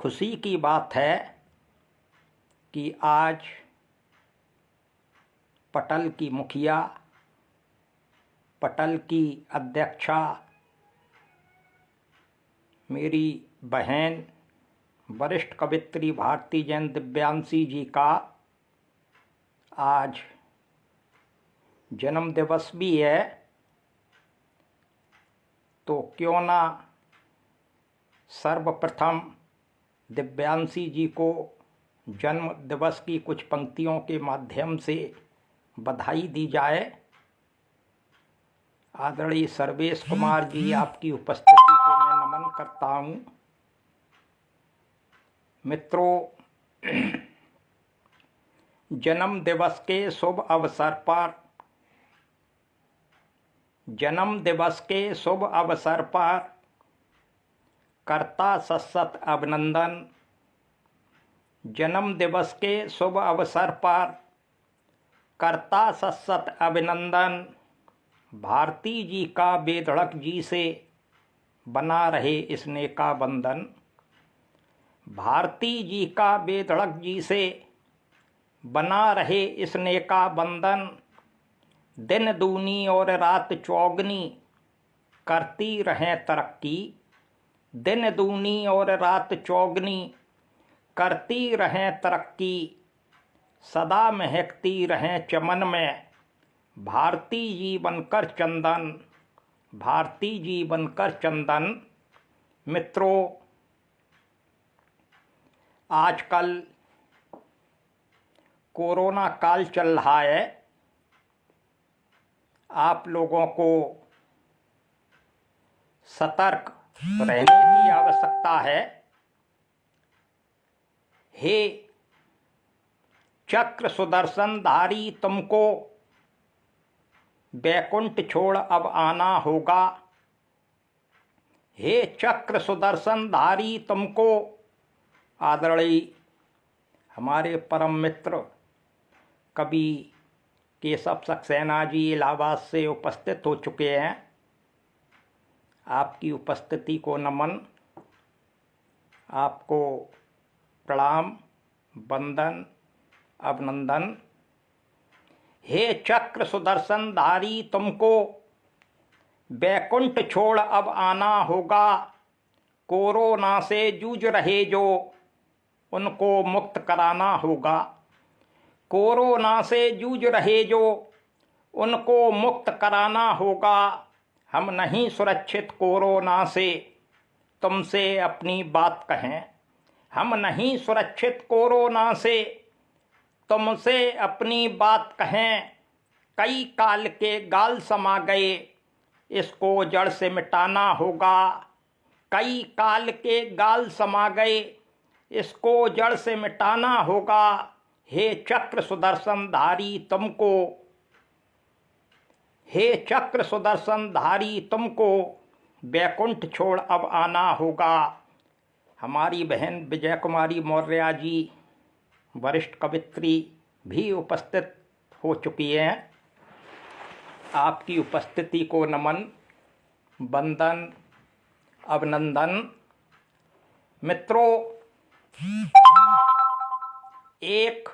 खुशी की बात है कि आज पटल की मुखिया, पटल की अध्यक्षा, मेरी बहन वरिष्ठ कवित्री भारती जैन दिव्यांशी जी का आज जन्म दिवस भी है। तो क्यों ना सर्वप्रथम दिव्यांशी जी को जन्म दिवस की कुछ पंक्तियों के माध्यम से बधाई दी जाए। आदरणीय सर्वेश कुमार जी, आपकी उपस्थिति को मैं नमन करता हूँ। मित्रों, जन्म दिवस के शुभ अवसर पर करता सत अभिनंदन। जन्म दिवस के शुभ अवसर पर करता सत अभिनंदन। भारती जी का बेधड़क जी से बना रहे स्नेह का बंधन। भारती जी का बेधड़क जी से बना रहे स्नेह का बंधन। दिन दूनी और रात चौगनी करती रहें तरक्की। दिन दूनी और रात चौगनी करती रहें तरक्की। सदा महकती रहें चमन में भारती जी बनकर चंदन। भारती जी बनकर चंदन। मित्रों, आजकल कोरोना काल चल रहा है। आप लोगों को सतर्क रहने की आवश्यकता है। हे चक्र सुदर्शनधारी, तुमको बैकुंठ छोड़ अब आना होगा। हे चक्र सुदर्शनधारी, तुमको, आदरणीय हमारे परम मित्र कवि केशव सक्सेना जी इलाहाबाद से उपस्थित हो चुके हैं। आपकी उपस्थिति को नमन, आपको प्रणाम, वंदन, अभिनंदन। हे चक्र सुदर्शनधारी, तुमको बैकुंठ छोड़ अब आना होगा। कोरोना से जूझ रहे जो, उनको मुक्त कराना होगा। कोरोना से जूझ रहे जो, उनको मुक्त कराना होगा। हम नहीं सुरक्षित कोरोना से, तुमसे अपनी बात कहें। हम नहीं सुरक्षित कोरोना से, तुमसे अपनी बात कहें। कई काल के गाल समा गए, इसको जड़ से मिटाना होगा। कई काल के गाल समा गए, इसको जड़ से मिटाना होगा। हे चक्र सुदर्शनधारी, तुमको, हे चक्र सुदर्शनधारी, तुमको बैकुंठ छोड़ अब आना होगा। हमारी बहन विजय कुमारी मौर्य जी वरिष्ठ कवित्री भी उपस्थित हो चुकी हैं। आपकी उपस्थिति को नमन, वंदन, अभिनंदन। मित्रों, एक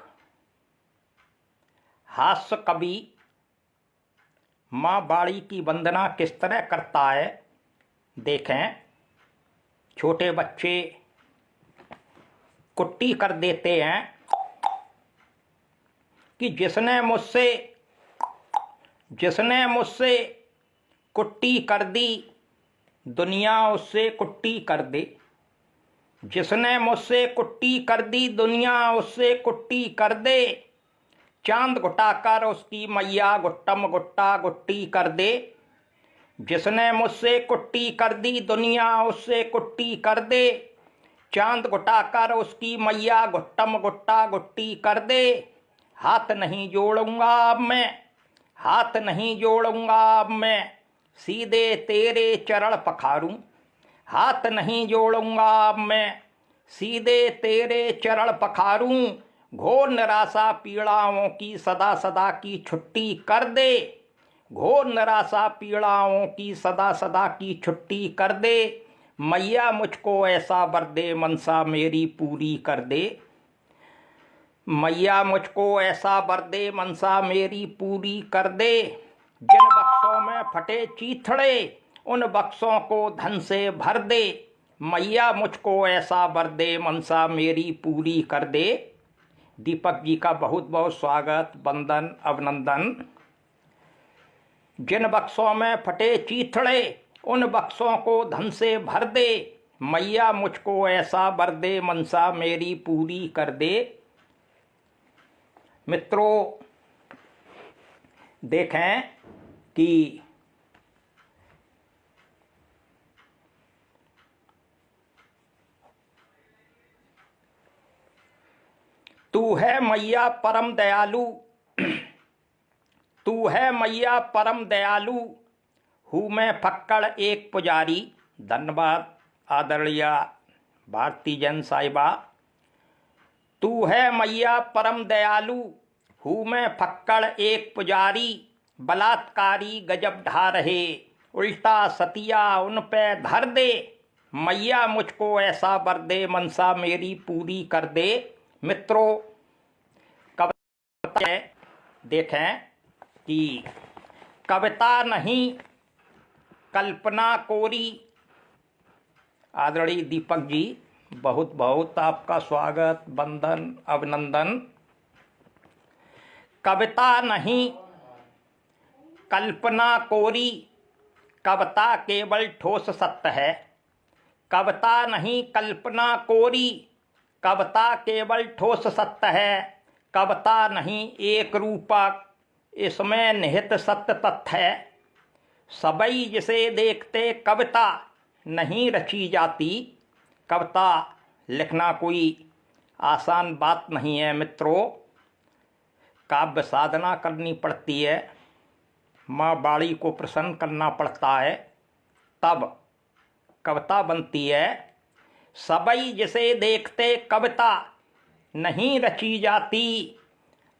हास्य कवि माँ बाड़ी की वंदना किस तरह करता है, देखें। छोटे बच्चे कुट्टी कर देते हैं कि जिसने मुझसे कुट्टी कर दी, दुनिया उससे कुट्टी कर दे। जिसने मुझसे कुट्टी कर दी, दुनिया उससे कुट्टी कर दे। चांद घुटाकर उसकी मैया गुट्टम गुट्टा गुट्टी कर दे। जिसने मुझसे कुट्टी कर दी, दुनिया उससे कुट्टी कर दे। चांद घुटाकर उसकी मैया गुट्टम गुट्टा गुट्टी कर दे। हाथ नहीं जोड़ूंगा अब मैं, हाथ नहीं जोड़ूंगा अब मैं, सीधे तेरे चरण पखारूं। हाथ नहीं जोड़ूंगा अब मैं, सीधे तेरे चरण पखारूं। घोर निराशा पीड़ाओं की सदा सदा की छुट्टी कर दे। घोर निराशा पीड़ाओं की सदा सदा की छुट्टी कर दे। मैया मुझको ऐसा वर दे मनसा मेरी पूरी कर दे। मैया मुझको ऐसा वर दे मनसा मेरी पूरी कर दे। जिन बक्सों में फटे चीथड़े उन बक्सों को धन से भर दे। मैया मुझको ऐसा वर दे मनसा मेरी पूरी कर दे। दीपक जी का बहुत बहुत स्वागत, वंदन, अभिनंदन। जिन बक्सों में फटे चीथड़े उन बक्सों को धन से भर दे। मैया मुझको ऐसा वर दे मनसा मेरी पूरी कर दे। मित्रों, देखें कि तू है मैया परम दयालु, तू है मैया परम दयालु, हूँ मैं फक्कड़ एक पुजारी। धन्यवाद आदरणीय भारती जैन साहिबा। तू है मैया परम दयालु, हूँ मैं फक्कड़ एक पुजारी। बलात्कारी गजब ढा रहे उल्टा सतिया उन पे धर दे। मैया मुझको ऐसा वर दे मनसा मेरी पूरी कर दे। मित्रों, कविता है, देखें कि कविता नहीं कल्पना कोरी। आदरणीय दीपक जी, बहुत बहुत आपका स्वागत, वंदन, अभिनंदन। कविता नहीं कल्पना कोरी, कविता केवल ठोस सत्य है। कविता नहीं कल्पना कोरी, कविता केवल ठोस सत्य है। कविता नहीं एक रूपक, इसमें निहित सत्य तथ्य है। सबई जिसे देखते कविता नहीं रची जाती। कविता लिखना कोई आसान बात नहीं है मित्रों। काव्य साधना करनी पड़ती है, माँ बाड़ी को प्रसन्न करना पड़ता है, तब कविता बनती है। सबई जिसे देखते कविता नहीं रची जाती।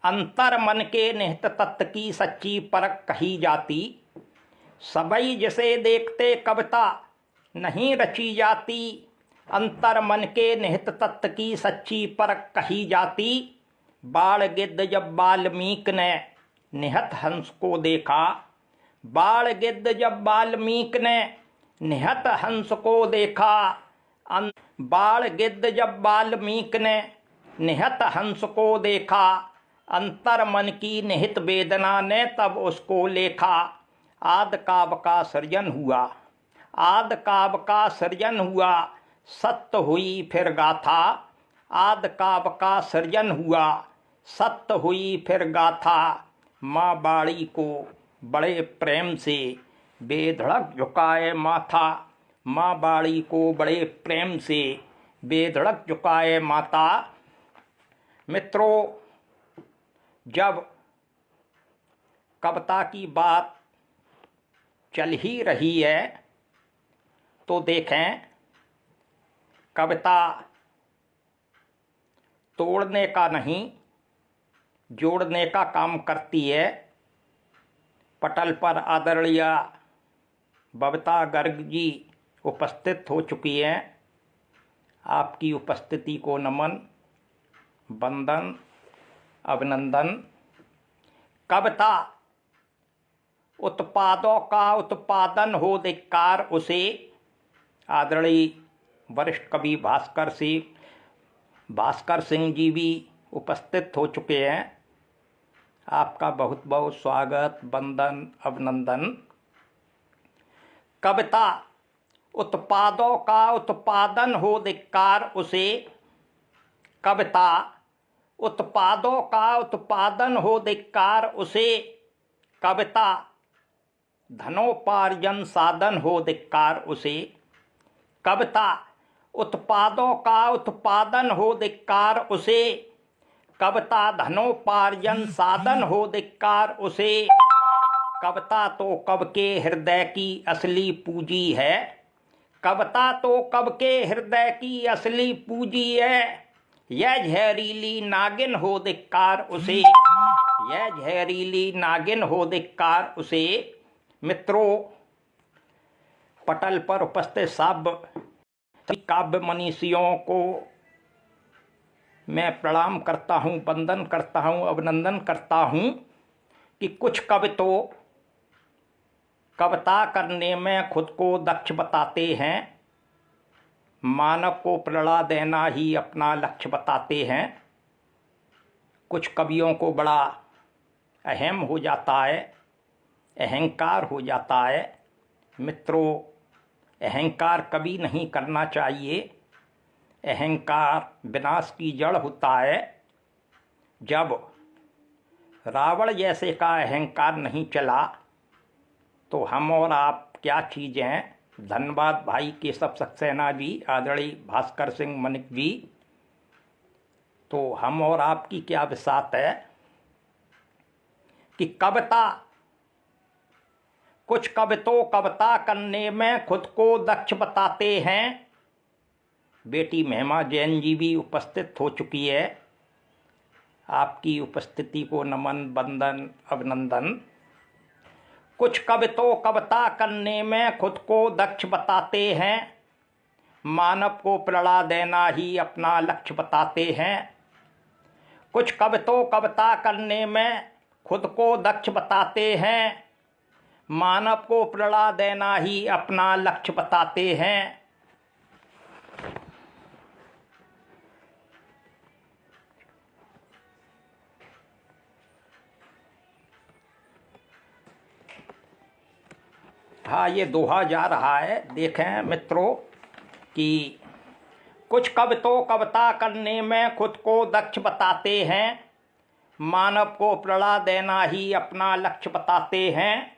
अंतर मन के निहित तत्व की सच्ची परख कही जाती। सबई जिसे देखते कविता नहीं रची जाती। अंतर मन के निहित तत्व की सच्ची परख कही जाती। बाण गिद्ध जब वाल्मीकि ने निहत हंस को देखा। बाण गिद्ध जब वाल्मीकि ने निहत हंस को देखा। बाण गिद्ध जब वाल्मीकि ने निहत हंस को देखा। अंतर मन की निहित वेदना ने तब उसको लेखा। आदि काव्य का सृजन हुआ, आदि काव्य का सृजन हुआ, सत्य हुई फिर गाथा। आदि काव्य का सृजन हुआ, सत्य हुई फिर गाथा। माँ बाड़ी को बड़े प्रेम से बेधड़क झुकाए माथा। माँ बाड़ी को बड़े प्रेम से बेधड़क झुकाए माता। मित्रों, जब कविता की बात चल ही रही है तो देखें, कविता तोड़ने का नहीं जोड़ने का काम करती है। पटल पर आदरणीय बबीता गर्ग जी उपस्थित हो चुकी हैं। आपकी उपस्थिति को नमन, वंदन, अभिनंदन। कविता उत्पादों का उत्पादन हो धिक्कार उसे। आदरणीय वरिष्ठ कवि भास्कर सिंह जी भी उपस्थित हो चुके हैं। आपका बहुत बहुत स्वागत, वंदन, अभिनंदन। कविता उत्पादों का उत्पादन हो धिक्कार उसे। कविता उत्पादों का उत्पादन हो धिक्कार उसे। कविता धनोपार्जन साधन हो धिक्कार उसे। कविता उत्पादों का उत्पादन हो धिक्कार उसे। कविता धनोपार्जन साधन हो धिक्कार उसे। कविता तो कवि के हृदय की असली पूंजी है। कविता तो कवि के हृदय की असली पूंजी है। यह जहरीली नागिन हो धिक्कार उसे। यह जहरीली नागिन हो धिक्कार उसे। मित्रों, पटल पर उपस्थित सब सभी काव्य मनीषियों को मैं प्रणाम करता हूँ, वंदन करता हूँ, अभिनंदन करता हूँ कि कुछ कवि तो कविता करने में खुद को दक्ष बताते हैं, मानव को प्रेरणा देना ही अपना लक्ष्य बताते हैं। कुछ कवियों को बड़ा अहम हो जाता है, अहंकार हो जाता है। मित्रों, अहंकार कभी नहीं करना चाहिए। अहंकार विनाश की जड़ होता है। जब रावण जैसे का अहंकार नहीं चला तो हम और आप क्या चीज़ हैं। धन्यवाद भाई केशव सक्सेना जी, आदरणीय भास्कर सिंह मनिक जी। तो हम और आपकी क्या विसात है कि कविता, कुछ कवि तो कविता करने में खुद को दक्ष बताते हैं। बेटी महिमा जैन जी भी उपस्थित हो चुकी है। आपकी उपस्थिति को नमन, वंदन, अभिनंदन। कुछ कवि तो कविता करने में खुद को दक्ष बताते हैं, मानव को प्रेरणा देना ही अपना लक्ष्य बताते हैं। कुछ कवि तो कविता करने में खुद को दक्ष बताते हैं, मानव को प्रेरणा देना ही अपना लक्ष्य बताते हैं। हाँ, ये दोहा जा रहा है। देखें मित्रों कि कुछ कवि तो कविता करने में खुद को दक्ष बताते हैं, मानव को प्रेरणा देना ही अपना लक्ष्य बताते हैं।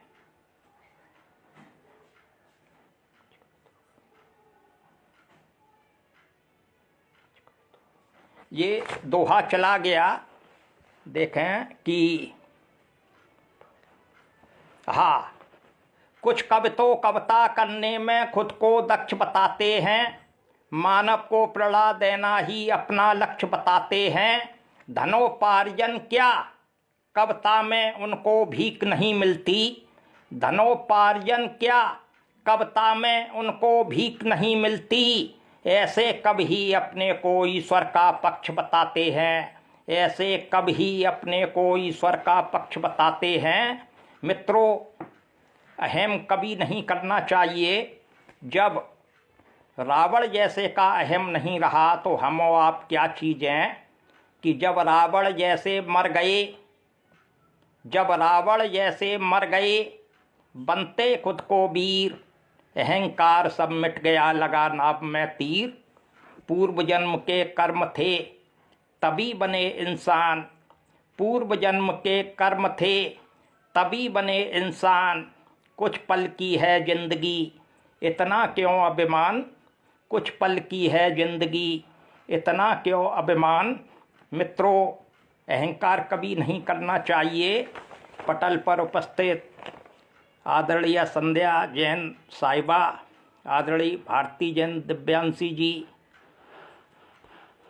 ये दोहा चला गया। देखें कि हाँ, कुछ कवि तो कविता करने में खुद को दक्ष बताते हैं, मानव को प्रेरणा देना ही अपना लक्ष्य बताते हैं। धनोपार्जन क्या कविता में उनको भीख नहीं मिलती। धनोपार्जन क्या कविता में उनको भीख नहीं मिलती। ऐसे कवि ही अपने को ईश्वर का पक्ष बताते हैं। ऐसे कवि ही अपने को ईश्वर का पक्ष बताते हैं। मित्रों, अहम कभी नहीं करना चाहिए। जब रावण जैसे का अहम नहीं रहा तो हम और आप क्या चीज़ हैं कि जब रावण जैसे मर गए, जब रावण जैसे मर गए, बनते खुद को वीर, अहंकार सब मिट गया, लगा नाभ में तीर। पूर्व जन्म के कर्म थे तभी बने इंसान, पूर्व जन्म के कर्म थे तभी बने इंसान। कुछ पल की है जिंदगी, इतना क्यों अभिमान। कुछ पल की है जिंदगी, इतना क्यों अभिमान। मित्रों, अहंकार कभी नहीं करना चाहिए। पटल पर उपस्थित आदरणीय संध्या जैन साहिबा, आदरणीय भारती जैन दिव्यांशी जी,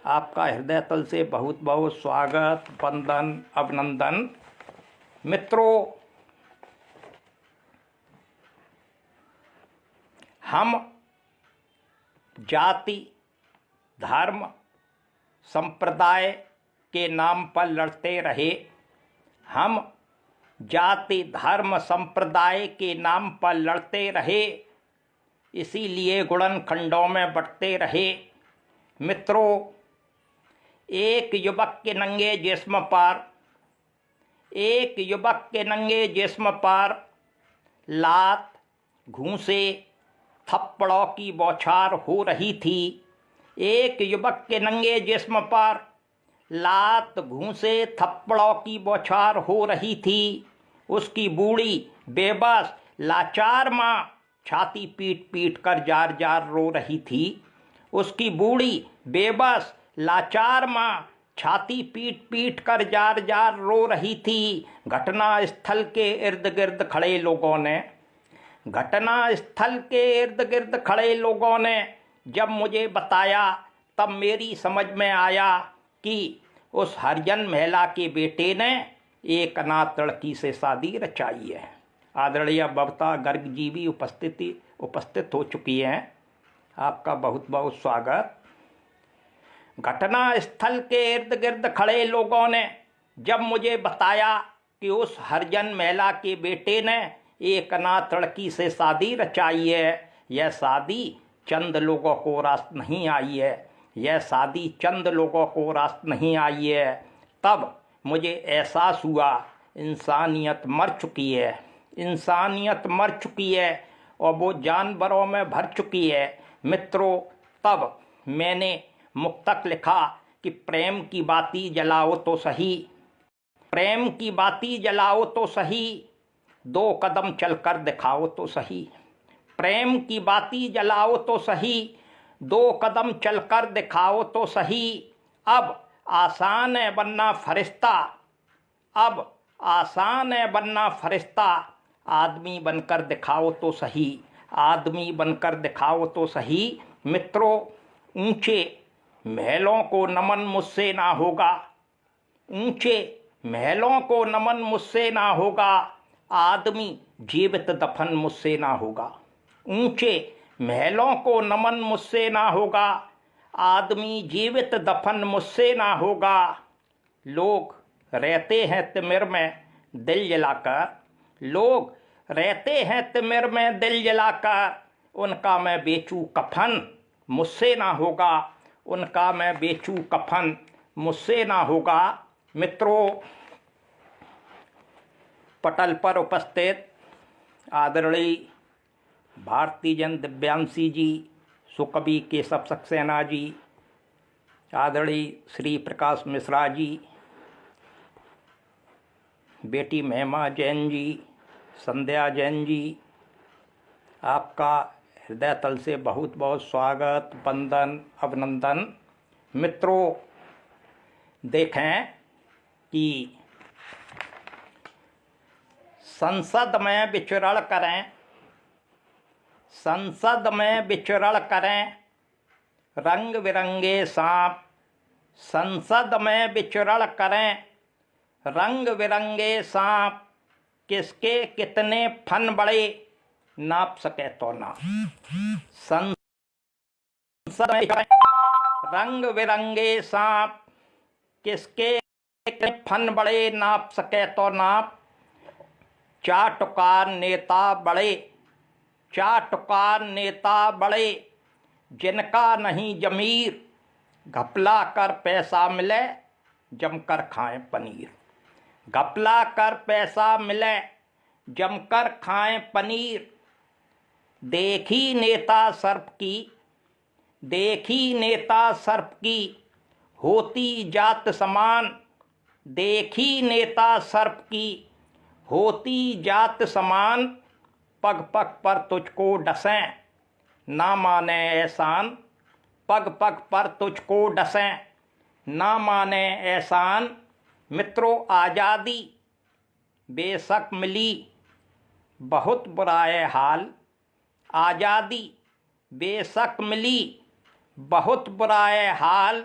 आपका हृदय तल से बहुत बहुत स्वागत, वंदन, अभिनंदन। मित्रों, हम जाति, धर्म, संप्रदाय के नाम पर लड़ते रहे। हम जाति, धर्म, संप्रदाय के नाम पर लड़ते रहे, इसीलिए गुणन खंडों में बंटते रहे। मित्रों, एक युवक के नंगे जिस्म पर, एक युवक के नंगे जिस्म पर लात, घूंसे, थप्पड़ों की बौछार हो रही थी। एक युवक के नंगे जिस्म पर लात, घूंसे, थप्पड़ों की बौछार हो रही थी। उसकी बूढ़ी बेबस लाचार माँ छाती पीट पीट कर जार जार रो रही थी। उसकी बूढ़ी बेबस लाचार माँ छाती पीट पीट कर जार जार रो रही थी। घटना स्थल के इर्द गिर्द खड़े लोगों ने, घटना स्थल के इर्द गिर्द खड़े लोगों ने जब मुझे बताया, तब मेरी समझ में आया कि उस हरिजन महिला के बेटे ने एक अनाथ लड़की से शादी रचाई है। आदरणीय बबता गर्ग जी भी उपस्थित हो चुकी हैं। आपका बहुत बहुत स्वागत। घटना स्थल के इर्द गिर्द खड़े लोगों ने जब मुझे बताया कि उस हरिजन महिला के बेटे ने एक अनाथ लड़की से शादी रचाई है, यह शादी चंद लोगों को रास्त नहीं आई है, यह शादी चंद लोगों को रास्त नहीं आई है, तब मुझे एहसास हुआ इंसानियत मर चुकी है, इंसानियत मर चुकी है और वो जानवरों में भर चुकी है। मित्रों, तब मैंने मुक्तक लिखा कि प्रेम की बाती जलाओ तो सही, प्रेम की बाती जलाओ तो सही, 2 कदम चलकर दिखाओ तो सही। प्रेम की बाती जलाओ तो सही, 2 कदम चलकर दिखाओ तो सही। अब आसान है बनना फरिश्ता, अब आसान है बनना फरिश्ता, आदमी बनकर दिखाओ तो सही, आदमी बनकर दिखाओ तो सही। मित्रों, ऊंचे महलों को नमन मुझसे ना होगा, ऊंचे महलों को नमन मुझसे ना होगा, आदमी जीवित दफन मुझसे ना होगा। ऊंचे महलों को नमन मुझसे ना होगा, आदमी जीवित दफन मुझसे ना होगा। लोग रहते हैं तिमिर में दिल जलाकर, लोग रहते हैं तिमिर में दिल जलाकर, उनका मैं बेचूं कफन मुझसे ना होगा, उनका मैं बेचूं कफन मुझसे ना होगा। मित्रों, पटल पर उपस्थित आदरणीय भारतीय जन दिव्यांशी जी, सुकवि केशव सक्सेना जी, आदरणीय श्री प्रकाश मिश्रा जी, बेटी महिमा जैन जी, संध्या जैन जी, आपका हृदय तल से बहुत बहुत स्वागत, वंदन, अभिनंदन। मित्रों, देखें कि संसद में विचरण करें, संसद में विचरण करें रंग बिरंगे सांप, संसद में विचरण करें रंग बिरंगे सांप, किसके कितने फन बड़े नाप सके तो नाप। संसद में रंग बिरंगे सांप, किसके कितने फन बड़े नाप सके तो नाप। चाटुकार नेता बड़े, चाटुकार नेता बड़े, जिनका नहीं जमीर, घपला कर पैसा मिले जमकर खाएं पनीर, घपला कर पैसा मिले जमकर खाएं पनीर। देखी नेता सर्प की, देखी नेता सर्प की, होती जात समान, देखी नेता सर्प की, होती जात समान। पग पग पर तुझको डसें ना माने एहसान, पग पग पर तुझको डसें ना माने एहसान। मित्रों, आज़ादी बेशक मिली बहुत बुरा है हाल, आज़ादी बेशक मिली बहुत बुरा है हाल।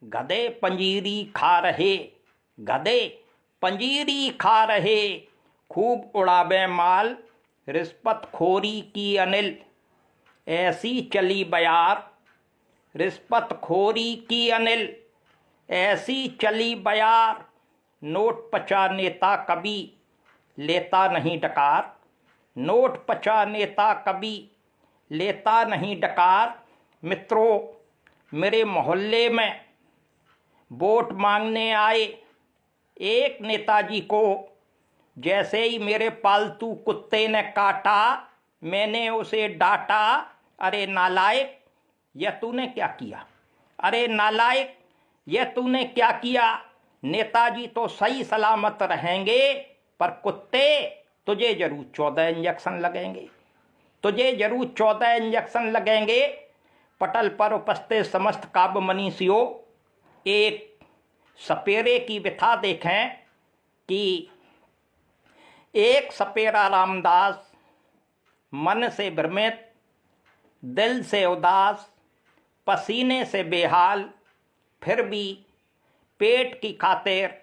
गधे पंजीरी खा रहे, गधे पंजीरी खा रहे, खूब उड़ावे माल, रिश्वत खोरी की अनिल ऐसी चली बयार, रिश्वत खोरी की अनिल ऐसी चली बयार। नोट पचा नेता कभी लेता नहीं डकार, नोट पचा नेता कभी लेता नहीं डकार। मित्रों, मेरे मोहल्ले में वोट मांगने आए एक नेताजी को जैसे ही मेरे पालतू कुत्ते ने काटा, मैंने उसे डांटा, अरे नालायक, यह तूने क्या किया, अरे नालायक, यह तूने क्या किया। नेताजी तो सही सलामत रहेंगे, पर कुत्ते तुझे जरूर 14 इंजेक्शन लगेंगे, तुझे जरूर 14 इंजेक्शन लगेंगे। पटल पर उपस्थित समस्त काव्य मनीषियों, एक सपेरे की व्यथा देखें कि एक सपेरा रामदास, मन से भ्रमित, दिल से उदास, पसीने से बेहाल, फिर भी पेट की खातिर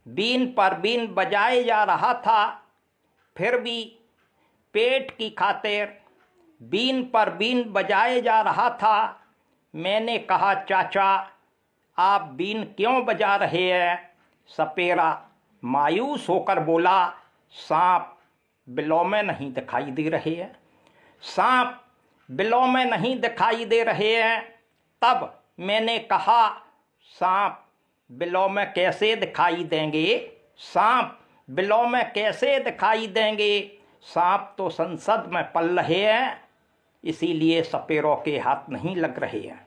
बीन पर बीन बजाए जा रहा था, फिर भी पेट की खातिर बीन पर बीन बजाए जा रहा था। मैंने कहा, चाचा आप बीन क्यों बजा रहे हैं? सपेरा मायूस होकर बोला, सांप बिलों में नहीं दिखाई दे रहे हैं, सांप बिलों में नहीं दिखाई दे रहे हैं। तब मैंने कहा, सांप बिलों में कैसे दिखाई देंगे? सांप बिलों में कैसे दिखाई देंगे? सांप तो संसद में पल रहे हैं, इसीलिए सपेरों के हाथ नहीं लग रहे हैं।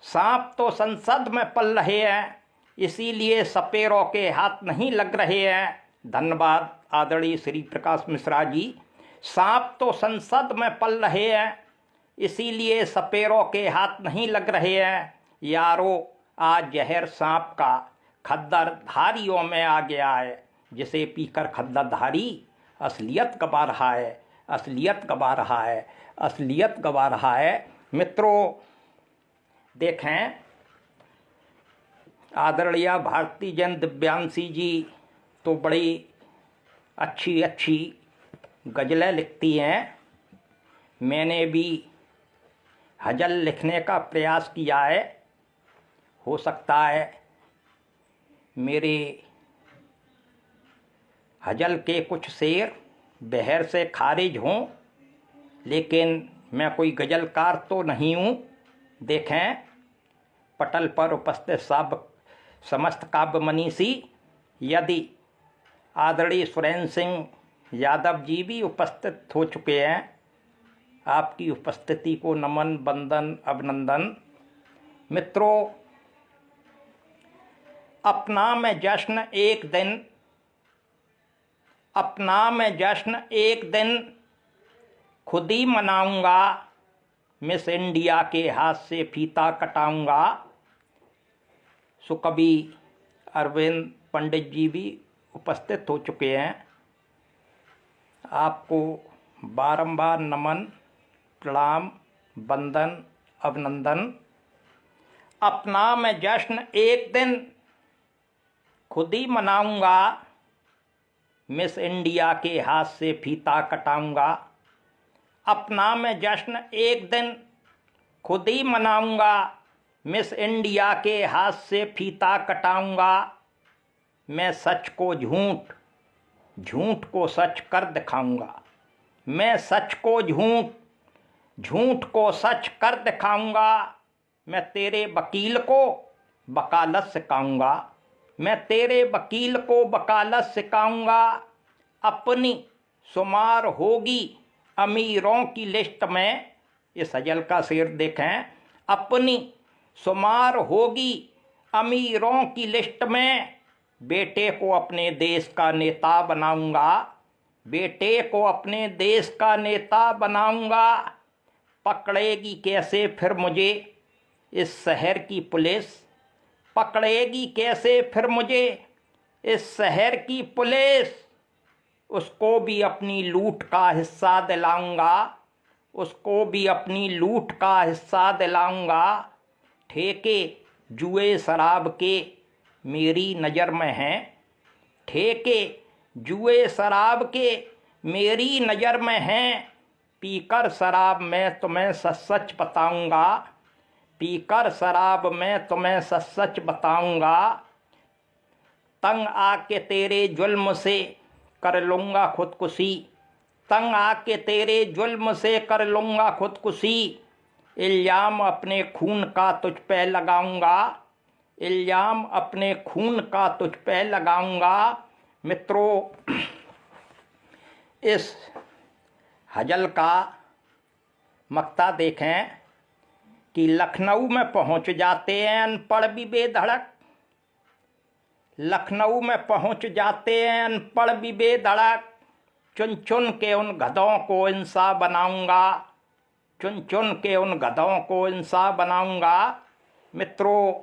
सांप तो संसद में पल रहे हैं, इसीलिए सपेरों के हाथ नहीं लग रहे हैं। धन्यवाद आदरणीय श्री प्रकाश मिश्रा जी। सांप तो संसद में पल रहे हैं, इसीलिए सपेरों के हाथ नहीं लग रहे हैं। यारो आज जहर सांप का खद्दरधारियों में आ गया है, जिसे पीकर खद्दरधारी असलियत गवा रहा है, असलियत गवा रहा है, असलियत गवा रहा है। मित्रों देखें, आदरणीय भारती जन दिव्यांशी जी तो बड़ी अच्छी अच्छी गज़लें लिखती हैं। मैंने भी गज़ल लिखने का प्रयास किया है। हो सकता है मेरे गज़ल के कुछ शेर बहर से खारिज हों, लेकिन मैं कोई गज़लकार तो नहीं हूँ। देखें, पटल पर उपस्थित सब समस्त काव्य मनीषी, यदि आदरणीय सुरेंद्र सिंह यादव जी भी उपस्थित हो चुके हैं, आपकी उपस्थिति को नमन, वंदन, अभिनंदन। मित्रों, अपना मैं जश्न एक दिन, अपना मैं जश्न एक दिन खुद ही मनाऊंगा, मिस इंडिया के हाथ से फीता कटाऊंगा। सुकवि अरविंद पंडित जी भी उपस्थित हो चुके हैं। आपको बारंबार नमन, प्रणाम, वंदन, अभिनंदन। अपना मैं जश्न एक दिन खुद ही मनाऊंगा, मिस इंडिया के हाथ से फीता कटाऊंगा। अपना मैं जश्न एक दिन खुद ही मनाऊंगा, मिस इंडिया के हाथ से फीता कटाऊंगा। मैं सच को झूठ, झूठ को सच कर दिखाऊंगा। मैं सच को झूठ, झूठ को सच कर दिखाऊंगा। मैं तेरे वकील को वकालत सिखाऊंगा। मैं तेरे वकील को वकालत सिखाऊंगा। अपनी शुमार होगी अमीरों की लिस्ट में। इस गज़ल का शेर देखें, अपनी शुमार होगी अमीरों की लिस्ट में। बेटे को अपने देश का नेता बनाऊंगा। बेटे को अपने देश का नेता बनाऊंगा। पकड़ेगी कैसे फिर मुझे इस शहर की पुलिस? पकड़ेगी कैसे फिर मुझे इस शहर की पुलिस? उसको भी अपनी लूट का हिस्सा दिलाऊंगा। उसको भी अपनी लूट का हिस्सा दिलाऊंगा। ठेके जुए शराब के मेरी नज़र में हैं। ठेके जुए शराब के मेरी नज़र में हैं। पीकर शराब मैं तुम्हें सच सच बताऊंगा। पीकर शराब मैं तुम्हें सच सच बताऊंगा। तंग आके तेरे जुल्म से कर लूँगा खुदकुशी। तंग आके तेरे जुल्म से कर लूँगा खुदकुशी। इल्ज़ाम अपने खून का तुझ पे लगाऊंगा। इल्ज़ाम अपने खून का तुझ पे लगाऊंगा। मित्रों, इस गज़ल का मक्ता देखें कि लखनऊ में पहुंच जाते हैं अनपढ़ भी बेधड़क। लखनऊ में पहुंच जाते हैं अनपढ़ भी बेधड़क। चुन चुन के उन गधों को इंसान बनाऊंगा। चुन चुन के उन गधों को इंसान बनाऊंगा। मित्रों,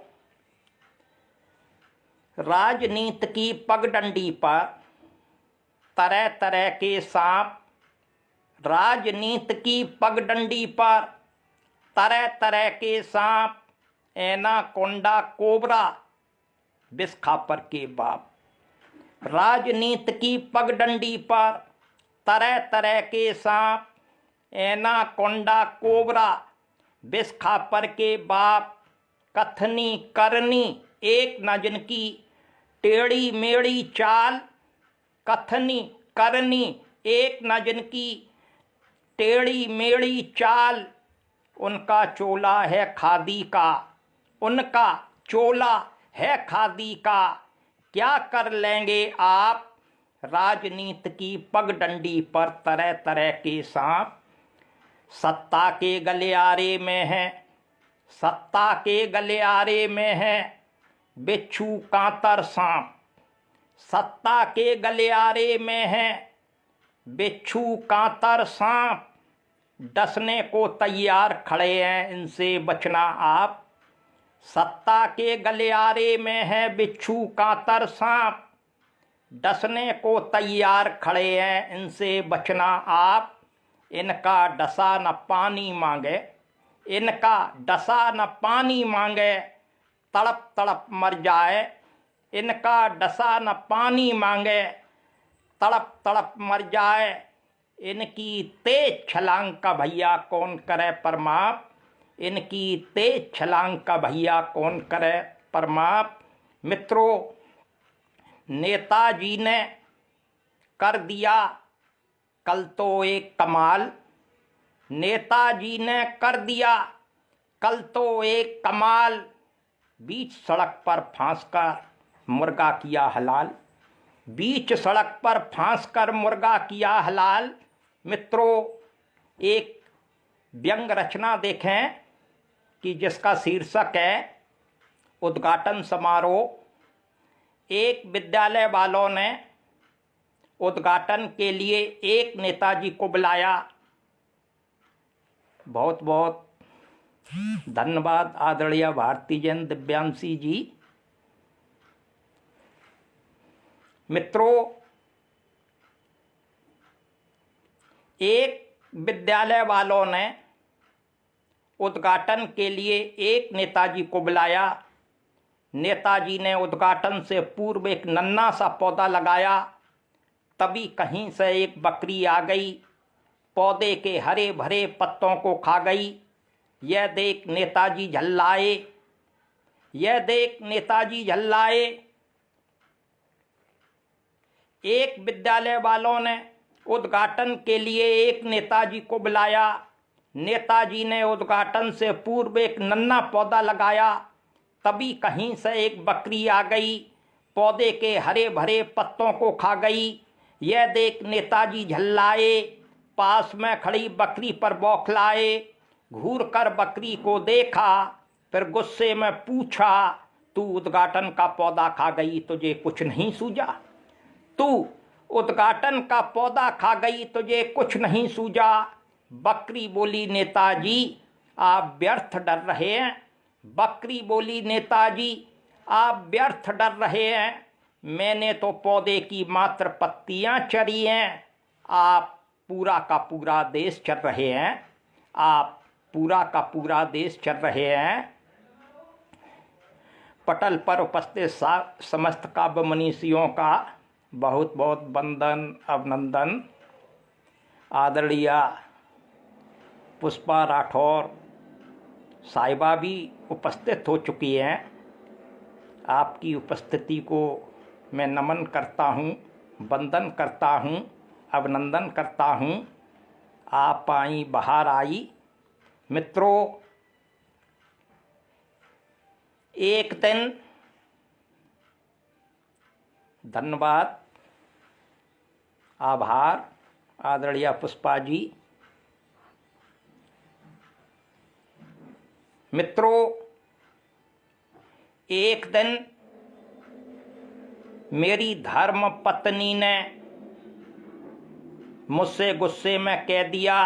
राजनीति की पगडंडी पर तरह तरह के सांप। राजनीति की पगडंडी पर तरह तरह के सांप। एनाकोंडा, कोबरा, विषखापर के बाप। राजनीति की पगडंडी पर तरह तरह के सांप। एनाकोंडा कोबरा, विष खा पर के बाप, कथनी करनी एक न जिनकी, टेढ़ी मेढ़ी चाल, कथनी करनी एक न जिनकी, टेढ़ी मेढ़ी चाल, उनका चोला है खादी का, उनका चोला है खादी का, क्या कर लेंगे आप राजनीति की पगडंडी पर तरह तरह के सांप, सत्ता के गलियारे में है, सत्ता के गलियारे में है बिच्छू कांतर सांप, सत्ता के गलियारे में है बिच्छू कांतर सांप, डसने को तैयार खड़े हैं इनसे बचना आप, सत्ता के गलियारे में है बिच्छू कांतर सांप, डसने को तैयार खड़े हैं इनसे बचना आप, इनका डसा न पानी मांगे, इनका डसा न पानी मांगे, तड़प तड़प मर जाए, इनका डसा न पानी मांगे, तड़प तड़प मर जाए, इनकी तेज छलांग का भैया कौन करे परमाप, इनकी तेज छलांग का भैया कौन करे परमाप। मित्रों, नेताजी ने कर दिया कल तो एक कमाल, नेताजी ने कर दिया कल तो एक कमाल, बीच सड़क पर फांस कर मुर्गा किया हलाल, बीच सड़क पर फांस कर मुर्गा किया हलाल। मित्रों, एक व्यंग रचना देखें कि जिसका शीर्षक है उद्घाटन समारोह। एक विद्यालय वालों ने उद्घाटन के लिए एक नेताजी को बुलाया। बहुत बहुत धन्यवाद आदरणीय भारती जैन दिव्यांशी जी। मित्रों, एक विद्यालय वालों ने उद्घाटन के लिए एक नेताजी को बुलाया। नेताजी ने उद्घाटन से पूर्व एक नन्हा सा पौधा लगाया। तभी कहीं से एक बकरी आ गई, पौधे के हरे भरे पत्तों को खा गई। यह देख नेताजी झल्लाए, यह देख नेताजी झल्लाए। एक विद्यालय वालों ने उद्घाटन के लिए एक नेताजी को बुलाया। नेताजी ने उद्घाटन से पूर्व एक नन्हा पौधा लगाया। तभी कहीं से एक बकरी आ गई, पौधे के हरे भरे पत्तों को खा गई। यह देख नेताजी झल्लाए, पास में खड़ी बकरी पर बौखलाए। घूर कर बकरी को देखा, फिर गुस्से में पूछा, तू उद्घाटन का पौधा खा गई, तुझे कुछ नहीं सूझा? तू उद्घाटन का पौधा खा गई, तुझे कुछ नहीं सूझा? बकरी बोली, नेताजी आप व्यर्थ डर रहे हैं। बकरी बोली, नेताजी आप व्यर्थ डर रहे हैं। मैंने तो पौधे की मात्र पत्तियां चरी हैं, आप पूरा का पूरा देश चर रहे हैं, आप पूरा का पूरा देश चर रहे हैं। पटल पर उपस्थित समस्त काव्य मनीषियों का बहुत बहुत वंदन अभिनंदन। आदरणीय पुष्पा राठौर साहिबा भी उपस्थित हो चुकी हैं। आपकी उपस्थिति को मैं नमन करता हूँ, वंदन करता हूँ, अभिनंदन करता हूँ। आप आई बाहर आई। मित्रों, एक दिन धन्यवाद, आभार आदरणीय पुष्पा जी। मित्रों, एक दिन मेरी धर्म पत्नी ने मुझसे गुस्से में कह दिया।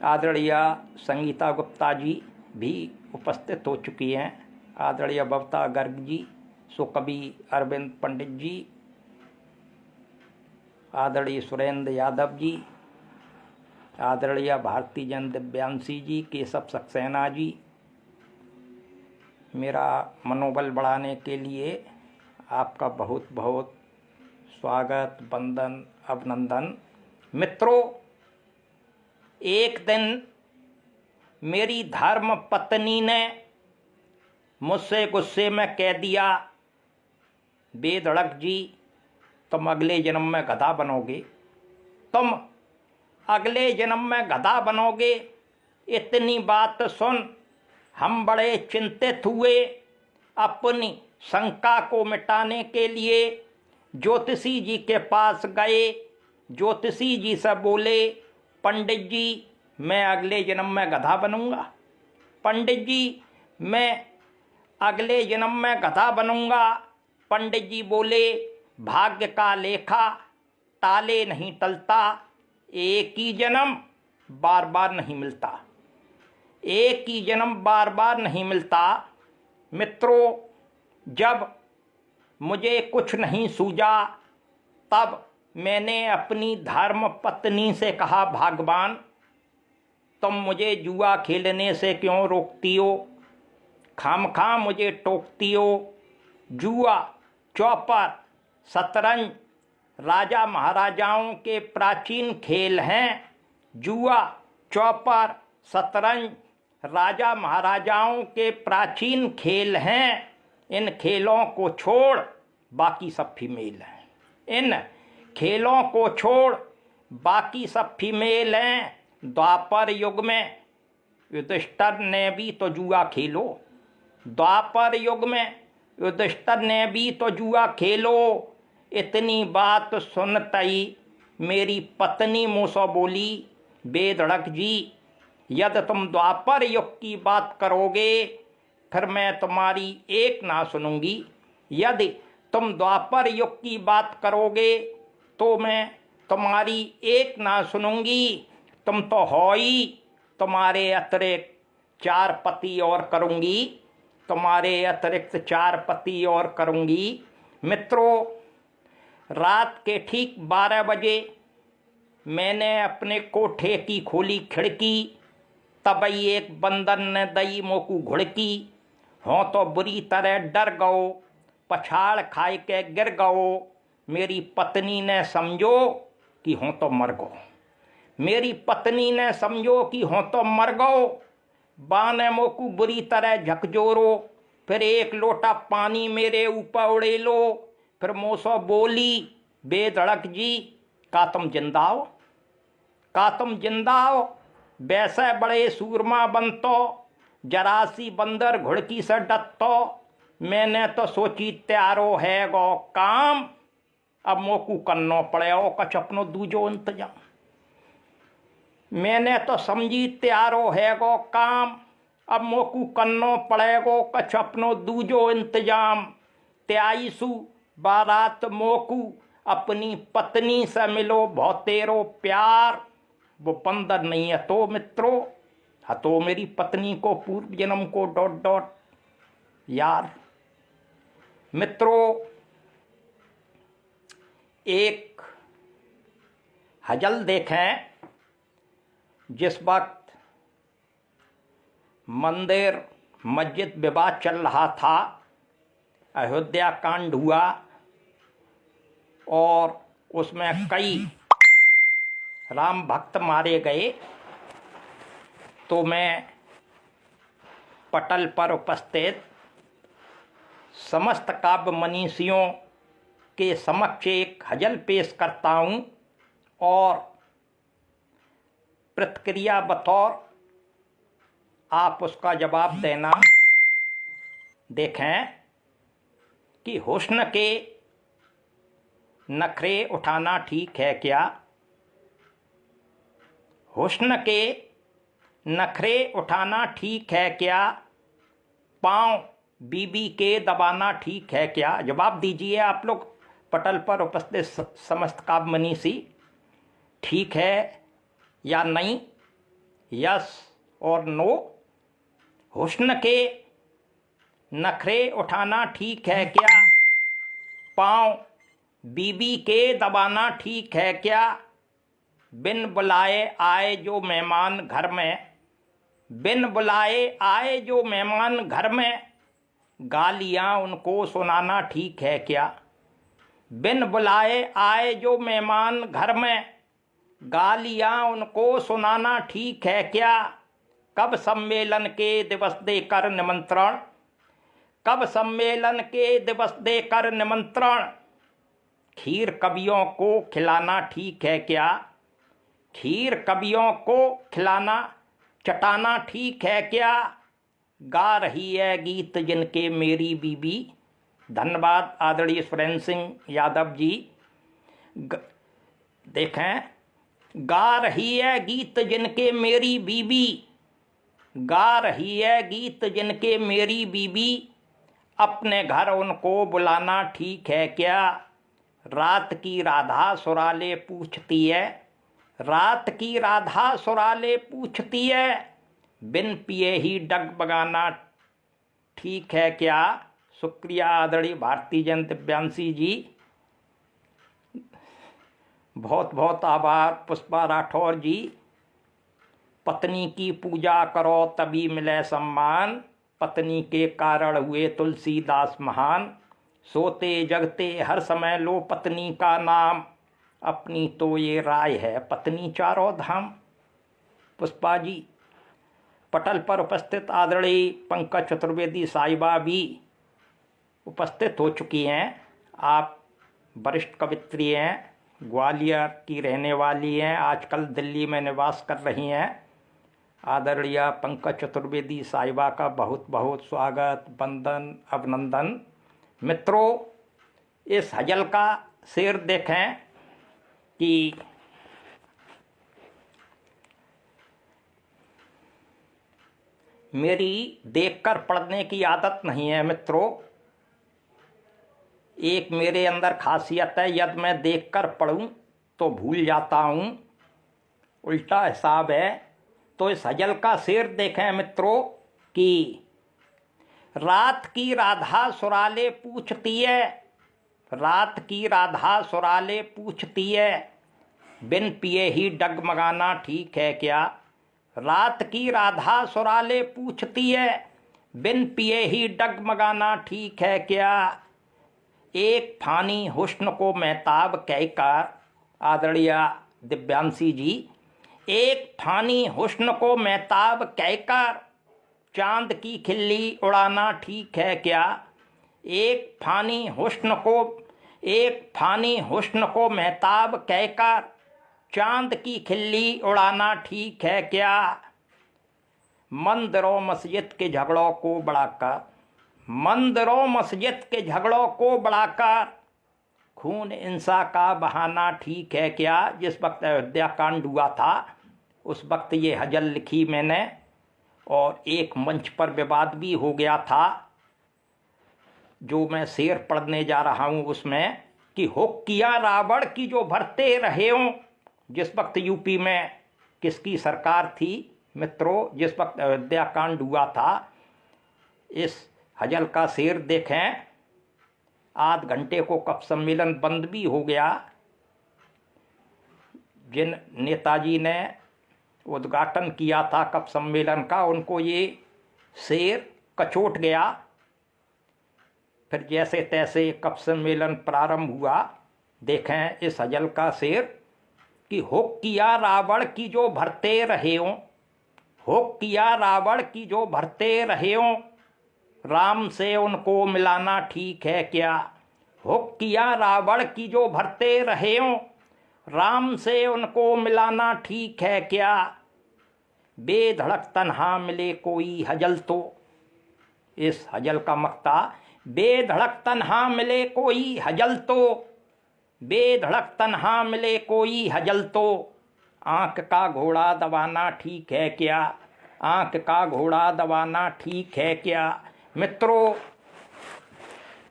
आदरणीय संगीता गुप्ता जी भी उपस्थित हो चुकी हैं। आदरणीय बबता गर्ग जी, सुकवि अरविंद पंडित जी, आदरणीय सुरेंद्र यादव जी, आदरणीय भारती जैन दिव्यांशी जी, केशव सक्सेना जी, मेरा मनोबल बढ़ाने के लिए आपका बहुत बहुत स्वागत, वंदन, अभिनंदन। मित्रों, एक दिन मेरी धर्म पत्नी ने मुझसे गुस्से में कह दिया, बेधड़क जी तुम अगले जन्म में गधा बनोगे, तुम अगले जन्म में गधा बनोगे। इतनी बात सुन हम बड़े चिंतित हुए। अपनी शंका को मिटाने के लिए ज्योतिषी जी के पास गए। ज्योतिषी जी से बोले, पंडित जी मैं अगले जन्म में गधा बनूंगा, पंडित जी मैं अगले जन्म में गधा बनूंगा। पंडित जी बोले, भाग्य का लेखा ताले नहीं टलता, एक ही जन्म बार बार नहीं मिलता, एक ही जन्म बार बार नहीं मिलता। मित्रों, जब मुझे कुछ नहीं सूझा तब मैंने अपनी धर्म पत्नी से कहा, भगवान तुम मुझे जुआ खेलने से क्यों रोकती हो, खामखा मुझे टोकती हो। जुआ, चौपर, शतरंज राजा महाराजाओं के प्राचीन खेल हैं। जुआ, चौपर, शतरंज राजा महाराजाओं के प्राचीन खेल हैं। इन खेलों को छोड़ बाकी सब फीमेल हैं, इन खेलों को छोड़ बाकी सब फीमेल हैं। द्वापर युग में युधिष्ठिर ने भी तो जुआ खेलो, द्वापर युग में युधिष्ठिर ने भी तो जुआ खेलो। इतनी बात सुनते ही मेरी पत्नी मुँह बोली, बेधड़क जी यदि तुम द्वापर युग की बात करोगे फिर मैं तुम्हारी एक ना सुनूंगी, यदि तुम द्वापर युग की बात करोगे तो मैं तुम्हारी एक ना सुनूंगी। तुम तो हो ही, तुम्हारे अतिरिक्त 4 पति और करूंगी, तुम्हारे अतिरिक्त 4 पति और करूंगी। मित्रों, रात के ठीक 12 बजे मैंने अपने कोठे की खोली खिड़की, तबई एक बंदर ने दई मोकू घुड़की। हों तो बुरी तरह डर गओ, पछाड़ खाए के गिर गओ। मेरी पत्नी ने समझो कि हों तो मर गो, मेरी पत्नी ने समझो कि हों तो मर गओ। बाने मोकू बुरी तरह झकझोरो, फिर एक लोटा पानी मेरे ऊपर उड़ेलो। फिर मोसो बोली, बेधड़क जी का तुम जिंदा हो, का तुम जिंदा हो। वैसे बड़े सूरमा बनतो, जरासी बंदर घुड़की से डटतो। मैंने तो सोची त्यारो है गो काम, अब मोकू करनो पड़े ओ कछ अपनो दूजो इंतजाम। मैंने तो समझी त्यारो है गो काम, अब मोकू करनो पड़ेगो कछ अपनो दूजो इंतजाम। त्याईसु बारात मोकू अपनी पत्नी से मिलो बहुतेरो प्यार। वो बंदर नहीं है तो मित्रों, हतो मेरी पत्नी को पूर्व जन्म को ... यार मित्रों, एक हजल देखें। जिस वक्त मंदिर मस्जिद विवाद चल रहा था, अयोध्या कांड हुआ और उसमें कई राम भक्त मारे गए, तो मैं पटल पर उपस्थित समस्त काव्य मनीषियों के समक्ष एक हजल पेश करता हूँ और प्रतिक्रिया बतौर आप उसका जवाब देना। देखें कि हुस्न के नखरे उठाना ठीक है क्या, हुस्न के नखरे उठाना ठीक है क्या, पाँव बीबी के दबाना ठीक है क्या। जवाब दीजिए आप लोग पटल पर उपस्थित समस्त काव्य मनीषी, ठीक है या नहीं, यस और नो। हुस्न के नखरे उठाना ठीक है क्या, पाँव बीबी के दबाना ठीक है क्या। बिन बुलाए आए जो मेहमान घर में, बिन बुलाए आए जो मेहमान घर में, गालियाँ उनको सुनाना ठीक है क्या। बिन बुलाए आए जो मेहमान घर में, गालियां उनको सुनाना ठीक है क्या? कब सम्मेलन के दिवस देकर निमंत्रण, कब सम्मेलन के दिवस देकर निमंत्रण, खीर कवियों को खिलाना ठीक है क्या? खीर कवियों को खिलाना चटाना ठीक है क्या? गा रही है गीत जिनके मेरी बीबी। धन्यवाद आदरणीय सुरेंद्र सिंह यादव जी। देखें, गा रही है गीत जिनके मेरी बीबी, गा रही है गीत जिनके मेरी बीबी, अपने घर उनको बुलाना ठीक है क्या? रात की राधा सुराले पूछती है, रात की राधा सुराले पूछती है, बिन पिए ही डगमगाना ठीक है क्या? शुक्रिया आदरणीय भारती जन दिव्यांशी जी, बहुत बहुत आभार। पुष्पा राठौर जी, पत्नी की पूजा करो तभी मिले सम्मान, पत्नी के कारण हुए तुलसीदास महान, सोते जगते हर समय लो पत्नी का नाम, अपनी तो ये राय है पत्नी चारों धाम। पुष्पा जी, पटल पर उपस्थित आदरणीय पंकज चतुर्वेदी साहिबा भी उपस्थित हो चुकी हैं। आप वरिष्ठ कवित्री हैं, ग्वालियर की रहने वाली हैं, आजकल दिल्ली में निवास कर रही हैं। आदरणीय पंकज चतुर्वेदी साहिबा का बहुत बहुत स्वागत, वंदन, अभिनंदन। मित्रों, इस गज़ल का शेर देखें कि मेरी देखकर पढ़ने की आदत नहीं है मित्रों, एक मेरे अंदर खासियत है, यदि मैं देखकर पढ़ूं तो भूल जाता हूं, उल्टा हिसाब है। तो इस गज़ल का शेर देखें मित्रों कि रात की राधा सुराले पूछती है, रात की राधा सुराले पूछती है, बिन पिए ही डगमगाना ठीक है क्या? रात की राधा सुराले पूछती है, बिन पिए ही डगमगाना ठीक है क्या? एक फानी हुस्न को महताब कहकर, आदरणीय दिव्यांशी जी, एक फानी हुस्न को महताब कहकर चांद की खिल्ली उड़ाना ठीक है क्या? एक फानी हुस्न को महताब कहकर चांद की खिल्ली उड़ाना ठीक है क्या? मंदिरों मस्जिद के झगड़ों को बढ़ाकर, मंदिरों मस्जिद के झगड़ों को बढ़ाकर खून हिंसा का बहाना ठीक है क्या? जिस वक्त अयोध्या कांड हुआ था उस वक्त ये गज़ल लिखी मैंने, और एक मंच पर विवाद भी हो गया था। जो मैं शेर पढ़ने जा रहा हूँ उसमें कि हुक्कियाँ रावण की जो भरते रहे हों, जिस वक्त यूपी में किसकी सरकार थी मित्रों, जिस वक्त अयोध्या कांड हुआ था। इस गज़ल का शेर देखें, आध घंटे को कप सम्मेलन बंद भी हो गया। जिन नेताजी ने उद्घाटन किया था कप सम्मेलन का, उनको ये शेर कचोट गया। फिर जैसे तैसे कप सम्मेलन प्रारंभ हुआ। देखें इस गज़ल का शेर कि हुक्किया रावण की जो भरते रहे हों, हुक्किया रावण की जो भरते रहे हों, राम से उनको मिलाना ठीक है क्या? हुक्किया रावण की जो भरते रहे हों, राम से उनको मिलाना ठीक है क्या? बेधड़क तन्हा मिले कोई गज़ल तो, इस गज़ल का मक्ता, बेधड़क तन्हा मिले कोई गज़ल तो, बेधड़क तन्हा मिले कोई गज़ल तो, आँख का घोड़ा दबाना ठीक है क्या? आँख का घोड़ा दबाना ठीक है क्या? मित्रों,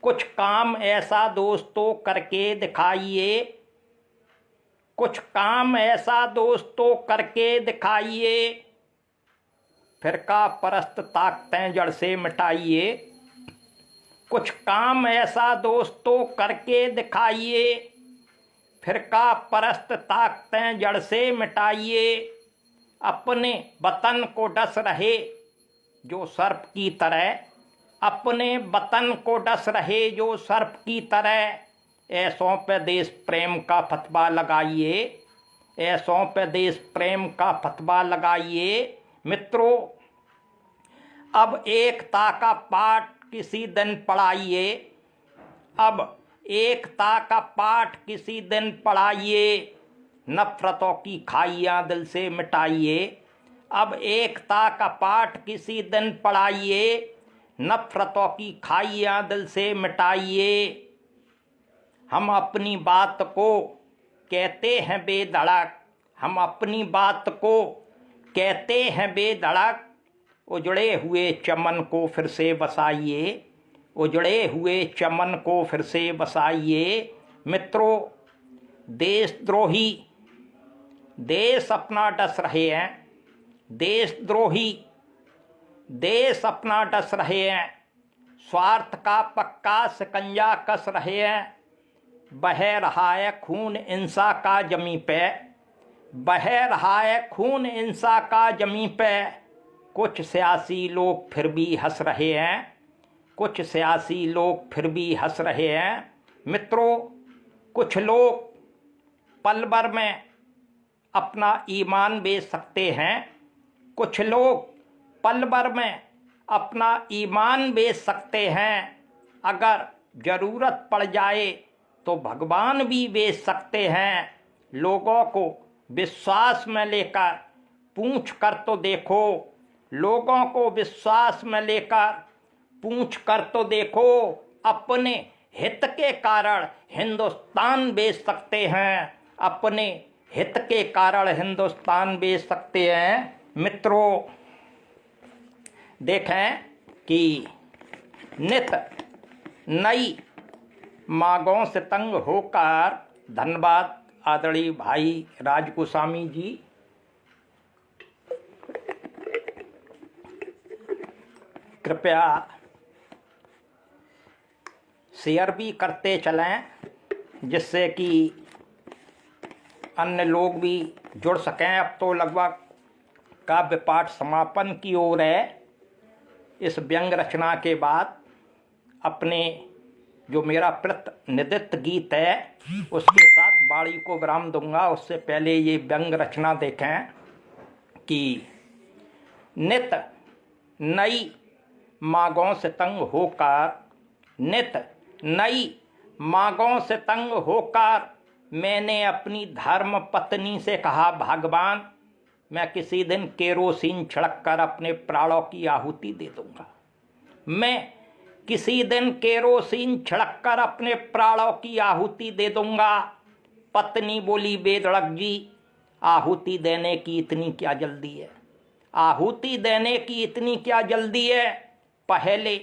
कुछ काम ऐसा दोस्तों करके दिखाइए, कुछ काम ऐसा दोस्तों करके दिखाइए, फिरका परस्त ताकतें जड़ से मिटाइए। कुछ काम ऐसा दोस्तों करके दिखाइए, फिरका परस्त ताकतें जड़ से मिटाइए। अपने वतन को डस रहे जो सर्प की तरह, अपने वतन को डस रहे जो सर्प की तरह, ऐसों पे देश प्रेम का फतवा लगाइए, ऐसों पे देश प्रेम का फतवा लगाइए। मित्रों, अब एकता का पाठ किसी दिन पढ़ाइए। अब एकता का पाठ किसी दिन पढ़ाइए। नफरतों की खाइयाँ दिल से मिटाइए। अब एकता का पाठ किसी दिन पढ़ाइए। नफरतों की खाइयाँ दिल से मिटाइए। हम अपनी बात को कहते हैं बेधड़क, हम अपनी बात को कहते हैं बेधड़क। उजड़े हुए चमन को फिर से बसाइए। उजड़े हुए चमन को फिर से बसाइए। मित्रों, देशद्रोही देश अपना डस रहे हैं। देशद्रोही देश अपना डस रहे हैं। स्वार्थ का पक्का शिकंजा कस रहे हैं। बह रहा है खून इंसा का जमी पे। बह रहा है खून इंसा का जमी पे। कुछ सियासी लोग फिर भी हंस रहे हैं। कुछ सियासी लोग फिर भी हंस रहे हैं। मित्रों, कुछ लोग पल भर में अपना ईमान बेच सकते हैं। कुछ लोग पल भर में अपना ईमान बेच सकते हैं। अगर ज़रूरत पड़ जाए तो भगवान भी बेच सकते हैं। लोगों को विश्वास में लेकर पूछ कर तो देखो। लोगों को विश्वास में लेकर पूछ कर तो देखो। अपने हित के कारण हिंदुस्तान बेच सकते हैं। अपने हित के कारण हिंदुस्तान बेच सकते हैं। मित्रों, देखें कि नित नई मांगों से तंग होकर, धन्यवाद आदरणीय भाई राज गोस्वामी जी, कृपया शेयर भी करते चलें जिससे कि अन्य लोग भी जुड़ सकें। अब तो लगभग काव्य पाठ समापन की ओर है। इस व्यंग रचना के बाद अपने जो मेरा प्रतिनिधित्व गीत है उसके साथ वाणी को विराम दूंगा। उससे पहले ये व्यंग रचना देखें कि नित नई मांगों से तंग होकर, नित नई मांगों से तंग होकर मैंने अपनी धर्म पत्नी से कहा, भगवान मैं किसी दिन केरोसिन छिड़क कर अपने प्राणों की आहुति दे दूंगा। मैं किसी दिन केरोसिन छिड़क कर अपने प्राणों की आहुति दे दूंगा। पत्नी बोली, बेधड़क जी आहुति देने की इतनी क्या जल्दी है? आहुति देने की इतनी क्या जल्दी है? पहले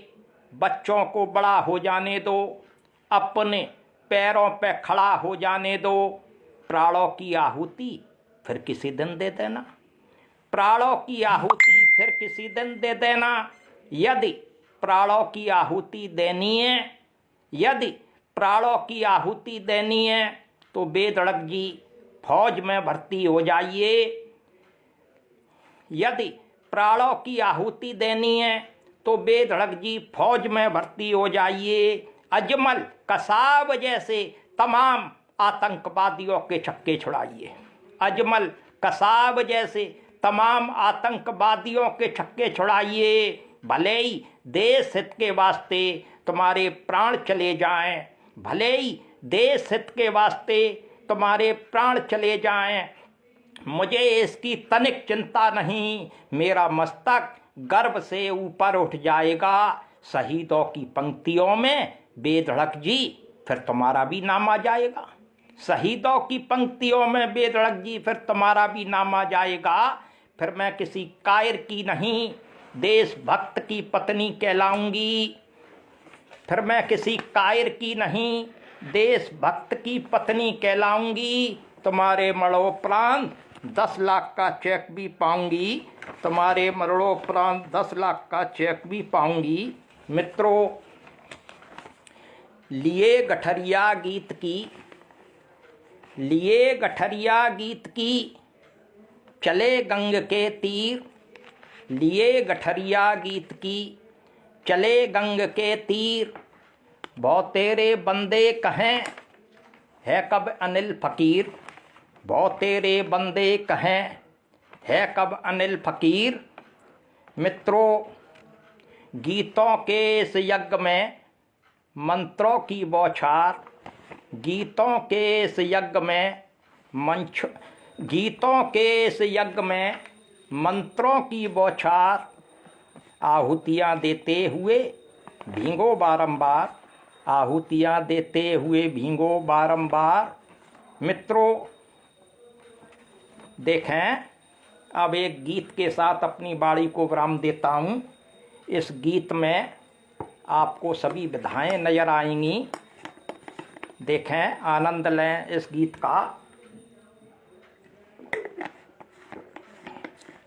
बच्चों को बड़ा हो जाने दो, अपने पैरों पे खड़ा हो जाने दो। प्राणों की आहुति फिर किसी दिन दे देना। प्राणों की आहुति फिर किसी दिन दे देना। यदि प्राणों की आहुति देनी है, यदि प्राणों की आहुति देनी है तो बेधड़क जी फौज में भर्ती हो जाइए। यदि प्राणों की आहुति देनी है तो बेधड़क जी फौज में भर्ती हो जाइए। अजमल कसाब जैसे तमाम आतंकवादियों के छक्के छुड़ाइए। अजमल कसाब जैसे तमाम आतंकवादियों के छक्के छुड़ाइए। भले ही देश हित के वास्ते तुम्हारे प्राण चले जाएं, भले ही देश हित के वास्ते तुम्हारे प्राण चले जाएं, मुझे इसकी तनिक चिंता नहीं। मेरा मस्तक गर्व से ऊपर उठ जाएगा। शहीदों की पंक्तियों में बेधड़क जी फिर तुम्हारा भी नाम आ जाएगा। शहीदों की पंक्तियों में बेधड़क जी फिर तुम्हारा भी नाम आ जाएगा। फिर मैं किसी कायर की नहीं, देशभक्त की पत्नी कहलाऊंगी। फिर मैं किसी कायर की नहीं, देशभक्त की पत्नी कहलाऊंगी। तुम्हारे मरणोपरांत 10 लाख का चेक भी पाऊंगी। तुम्हारे मरणोपरांत 10 लाख का चेक भी पाऊंगी। मित्रों, लिए गठरिया गीत की, लिए गठरिया गीत की, चले गंग के तीर। लिए गठरिया गीत की, चले गंग के तीर। बहु तेरे बंदे कहें है कब अनिल फकीर। बहुत तेरे बंदे कहें है कब अनिल फकीर। मित्रों, गीतों के इस यज्ञ में मंत्रों की बौछार, गीतों के इस यज्ञ में गीतों के इस यज्ञ में मंत्रों की बौछार, आहुतियाँ देते हुए भींगो बारंबार, आहुतियाँ देते हुए भींगो बारंबार। मित्रों देखें, अब एक गीत के साथ अपनी वाणी को विराम देता हूँ। इस गीत में आपको सभी विधाएं नजर आएंगी। देखें, आनंद लें इस गीत का।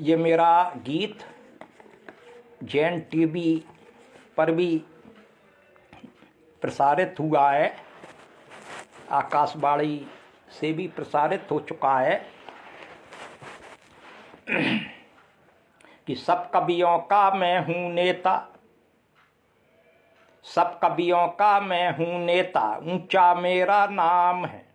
ये मेरा गीत जैन टीवी पर भी प्रसारित हुआ है, आकाशवाणी से भी प्रसारित हो चुका है कि सब कवियों का मैं हूँ नेता, सब कवियों का मैं हूँ नेता, ऊंचा मेरा नाम है।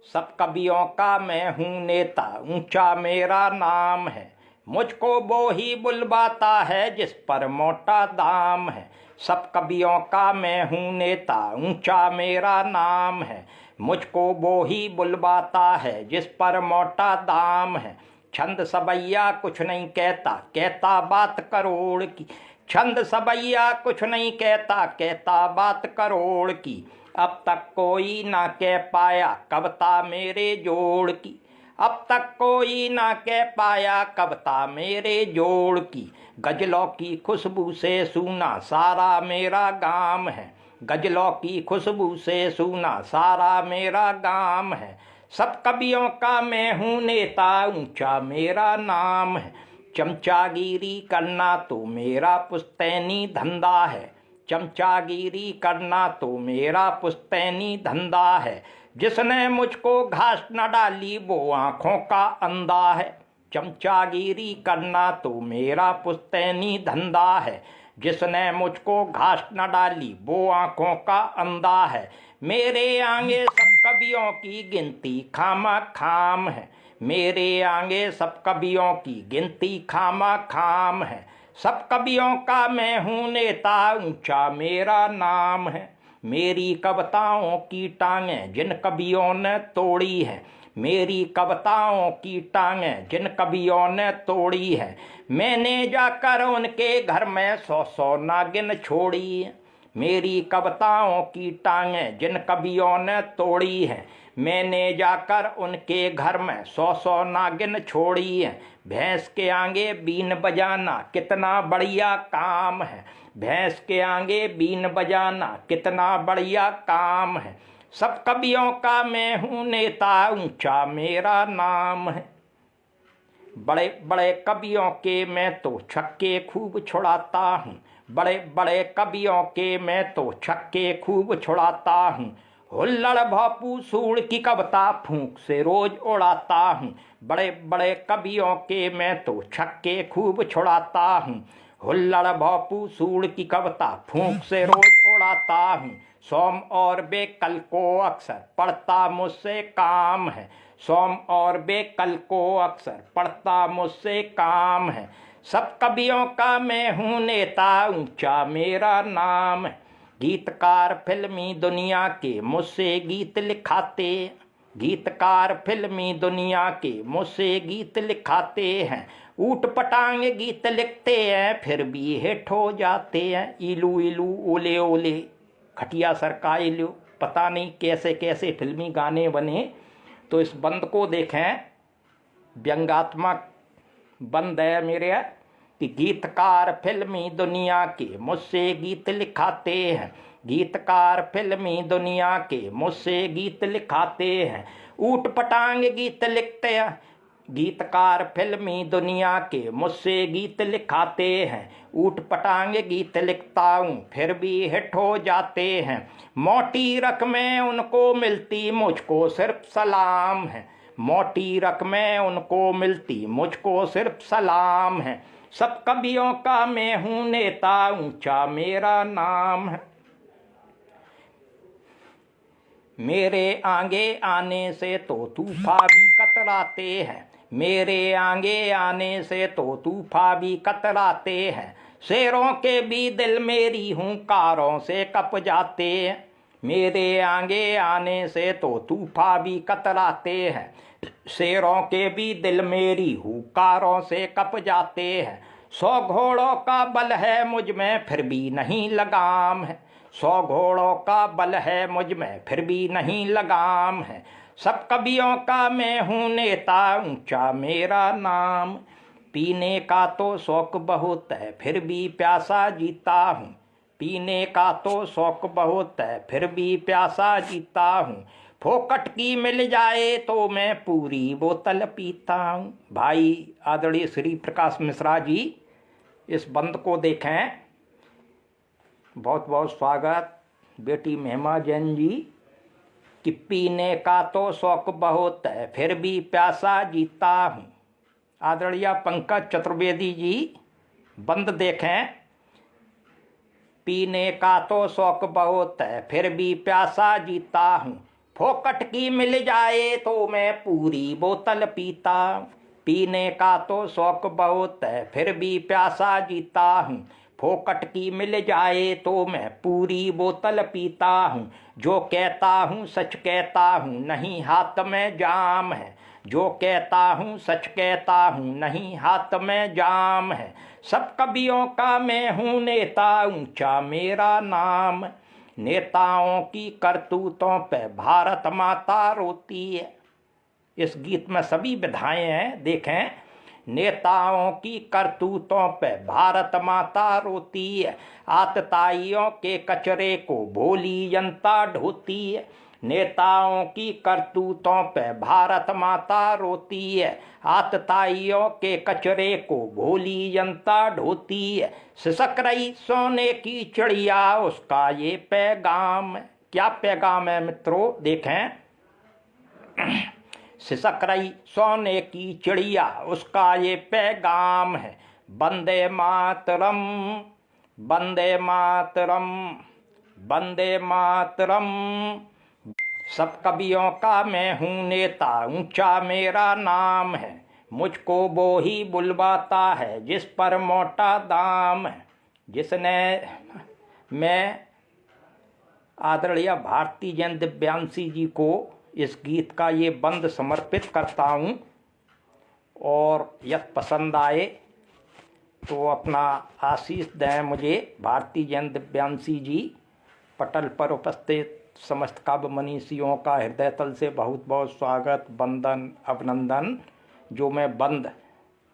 सब कवियों का मैं हूँ नेता, ऊंचा मेरा नाम है। मुझको वो ही बुलवाता है जिस पर मोटा दाम है। सब कवियों का मैं हूँ नेता, ऊंचा मेरा नाम है। मुझको वो ही बुलवाता है जिस पर मोटा दाम है। छंद सबैया कुछ नहीं कहता, कहता बात करोड़ की। छंद सबैया कुछ नहीं कहता, कहता बात करोड़ की। अब तक कोई ना कह पाया कविता मेरे जोड़ की। अब तक कोई ना कह पाया कविता मेरे जोड़ की। गजलों की खुशबू से सूना सारा मेरा गाम है। गजलों की खुशबू से सूना सारा मेरा गाम है। सब कवियों का मैं हूँ नेता, ऊंचा मेरा नाम है। चमचागिरी करना तो मेरा पुश्तैनी धंधा है। चमचागिरी करना तो मेरा पुश्तैनी धंधा है। जिसने मुझको घास न डाली वो आँखों का अंधा है। चमचागिरी करना तो मेरा पुश्तैनी धंधा है। जिसने मुझको घास न डाली वो आँखों का अंधा है। मेरे आगे सब कवियों की गिनती खामा खाम है। मेरे आगे सब कवियों की गिनती खामा खाम है। सब कवियों का मैं हूँ नेता, ऊंचा मेरा नाम है। मेरी कविताओं की टांगें जिन कवियों ने तोड़ी है। मेरी कविताओं की टांगें जिन कवियों ने तोड़ी है। मैंने जाकर उनके घर में 100 नागिन छोड़ी है। मेरी कविताओं की टांगें जिन कवियों ने तोड़ी है। मैंने जाकर उनके घर में 100 नागिन छोड़ी है। भैंस के आगे बीन बजाना कितना बढ़िया काम है। भैंस के आगे बीन बजाना कितना बढ़िया काम है। सब कवियों का मैं हूँ नेता, ऊंचा मेरा नाम है। बड़े बड़े कवियों के मैं तो छक्के खूब छुड़ाता हूँ। बड़े बड़े कवियों के मैं तो छक्के खूब छुड़ाता हूँ। हुल्लड़ भापू सूड़ की कविता फूंक से रोज उड़ाता हूँ। बड़े बड़े कवियों के मैं तो छक्के खूब छुड़ाता हूँ। हुल्लड़ भापू सूड़ की कविता फूंक से रोज उड़ाता हूँ। सोम और बेकल को अक्सर पढ़ता मुझसे काम है। सोम और बेकल को अक्सर पढ़ता मुझसे काम है। सब कवियों का मैं हूँ नेता, ऊंचा मेरा नाम है। गीतकार फिल्मी दुनिया के मुझसे गीत लिखाते। गीतकार फिल्मी दुनिया के मुझसे गीत लिखाते हैं। ऊट पटांग गीत लिखते हैं फिर भी हिट हो जाते हैं। इलू इलू ओले ओले खटिया सरका इलू, पता नहीं कैसे कैसे फिल्मी गाने बने। तो इस बंद को देखें, व्यंग्यात्मक बंद है मेरे कि गीतकार फिल्मी दुनिया के मुझसे गीत लिखाते हैं। गीतकार फिल्मी दुनिया के मुझसे गीत लिखाते हैं। ऊट पटांग गीत लिखते हैं। गीतकार फिल्मी दुनिया के मुझसे गीत लिखाते हैं। ऊट पटांग गीत लिखता हूँ फिर भी हिट हो जाते हैं। मोटी रकमें उनको मिलती मुझको सिर्फ सलाम है। मोटी रकमें उनको मिलती मुझको सिर्फ सलाम है। सब कवियों का मैं हूँ नेता, ऊंचा मेरा नाम है। मेरे आगे आने से तो तूफा भी कतराते हैं, मेरे आगे आने से तो तूफा भी कतराते हैं, शेरों के भी दिल मेरी हुंकारों से कप जाते हैं, मेरे आगे आने से तो तूफा भी कतराते हैं, शेरों के भी दिल मेरी हुंकारों से कप जाते हैं, 100 घोड़ों का बल है मुझ में फिर भी नहीं लगाम है, 100 घोड़ों का बल है मुझ में फिर भी नहीं लगाम है, सब कवियों का मैं हूँ नेता ऊंचा मेरा नाम, पीने का तो शौक बहुत है फिर भी प्यासा जीता हूँ, पीने का तो शौक बहुत है फिर भी प्यासा जीता हूँ, फोकट की मिल जाए तो मैं पूरी बोतल पीता हूँ। भाई आदरणीय श्री प्रकाश मिश्रा जी, इस बंद को देखें। बहुत बहुत स्वागत। बेटी महिमा जैन जी कि पीने का तो शौक बहुत है फिर भी प्यासा जीता हूँ। आदरणीय पंकज चतुर्वेदी जी बंद देखें। पीने का तो शौक बहुत है फिर भी प्यासा जीता हूँ, फोकट की मिल जाए तो मैं पूरी बोतल पीता हूँ, पीने का तो शौक बहुत है फिर भी प्यासा जीता हूँ, फोकट की मिल जाए तो मैं पूरी बोतल पीता हूँ, जो कहता हूँ सच कहता हूँ नहीं हाथ में जाम है, जो कहता हूँ सच कहता हूँ नहीं हाथ में जाम है, सब कवियों का मैं हूँ नेता ऊंचा मेरा नाम, नेताओं की करतूतों पे भारत माता रोती है। इस गीत में सभी विधाएं हैं, देखें। नेताओं की करतूतों पे भारत माता रोती है, आतताइयों के कचरे को भोली जनता ढोती है, नेताओं की करतूतों पे भारत माता रोती है, आतताइयों के कचरे को भोली जनता ढोती है, सिसक रही सोने की चिड़िया उसका ये पैगाम है। क्या पैगाम है मित्रों, देखें। सिसक रही सोने की चिड़िया उसका ये पैगाम है, वंदे मातरम वंदे मातरम वंदे मातरम, सब कवियों का मैं हूँ नेता ऊंचा मेरा नाम है, मुझको वो ही बुलवाता है जिस पर मोटा दाम है, जिसने मैं आदरणीय भारती जैन दिव्यांशी जी को इस गीत का ये बंद समर्पित करता हूँ, और यदि पसंद आए तो अपना आशीष दें मुझे। भारती जैन दिव्यांशी जी, पटल पर उपस्थित समस्त काव्य मनीषियों का हृदय तल से बहुत बहुत स्वागत, वंदन, अभिनंदन। जो मैं बंद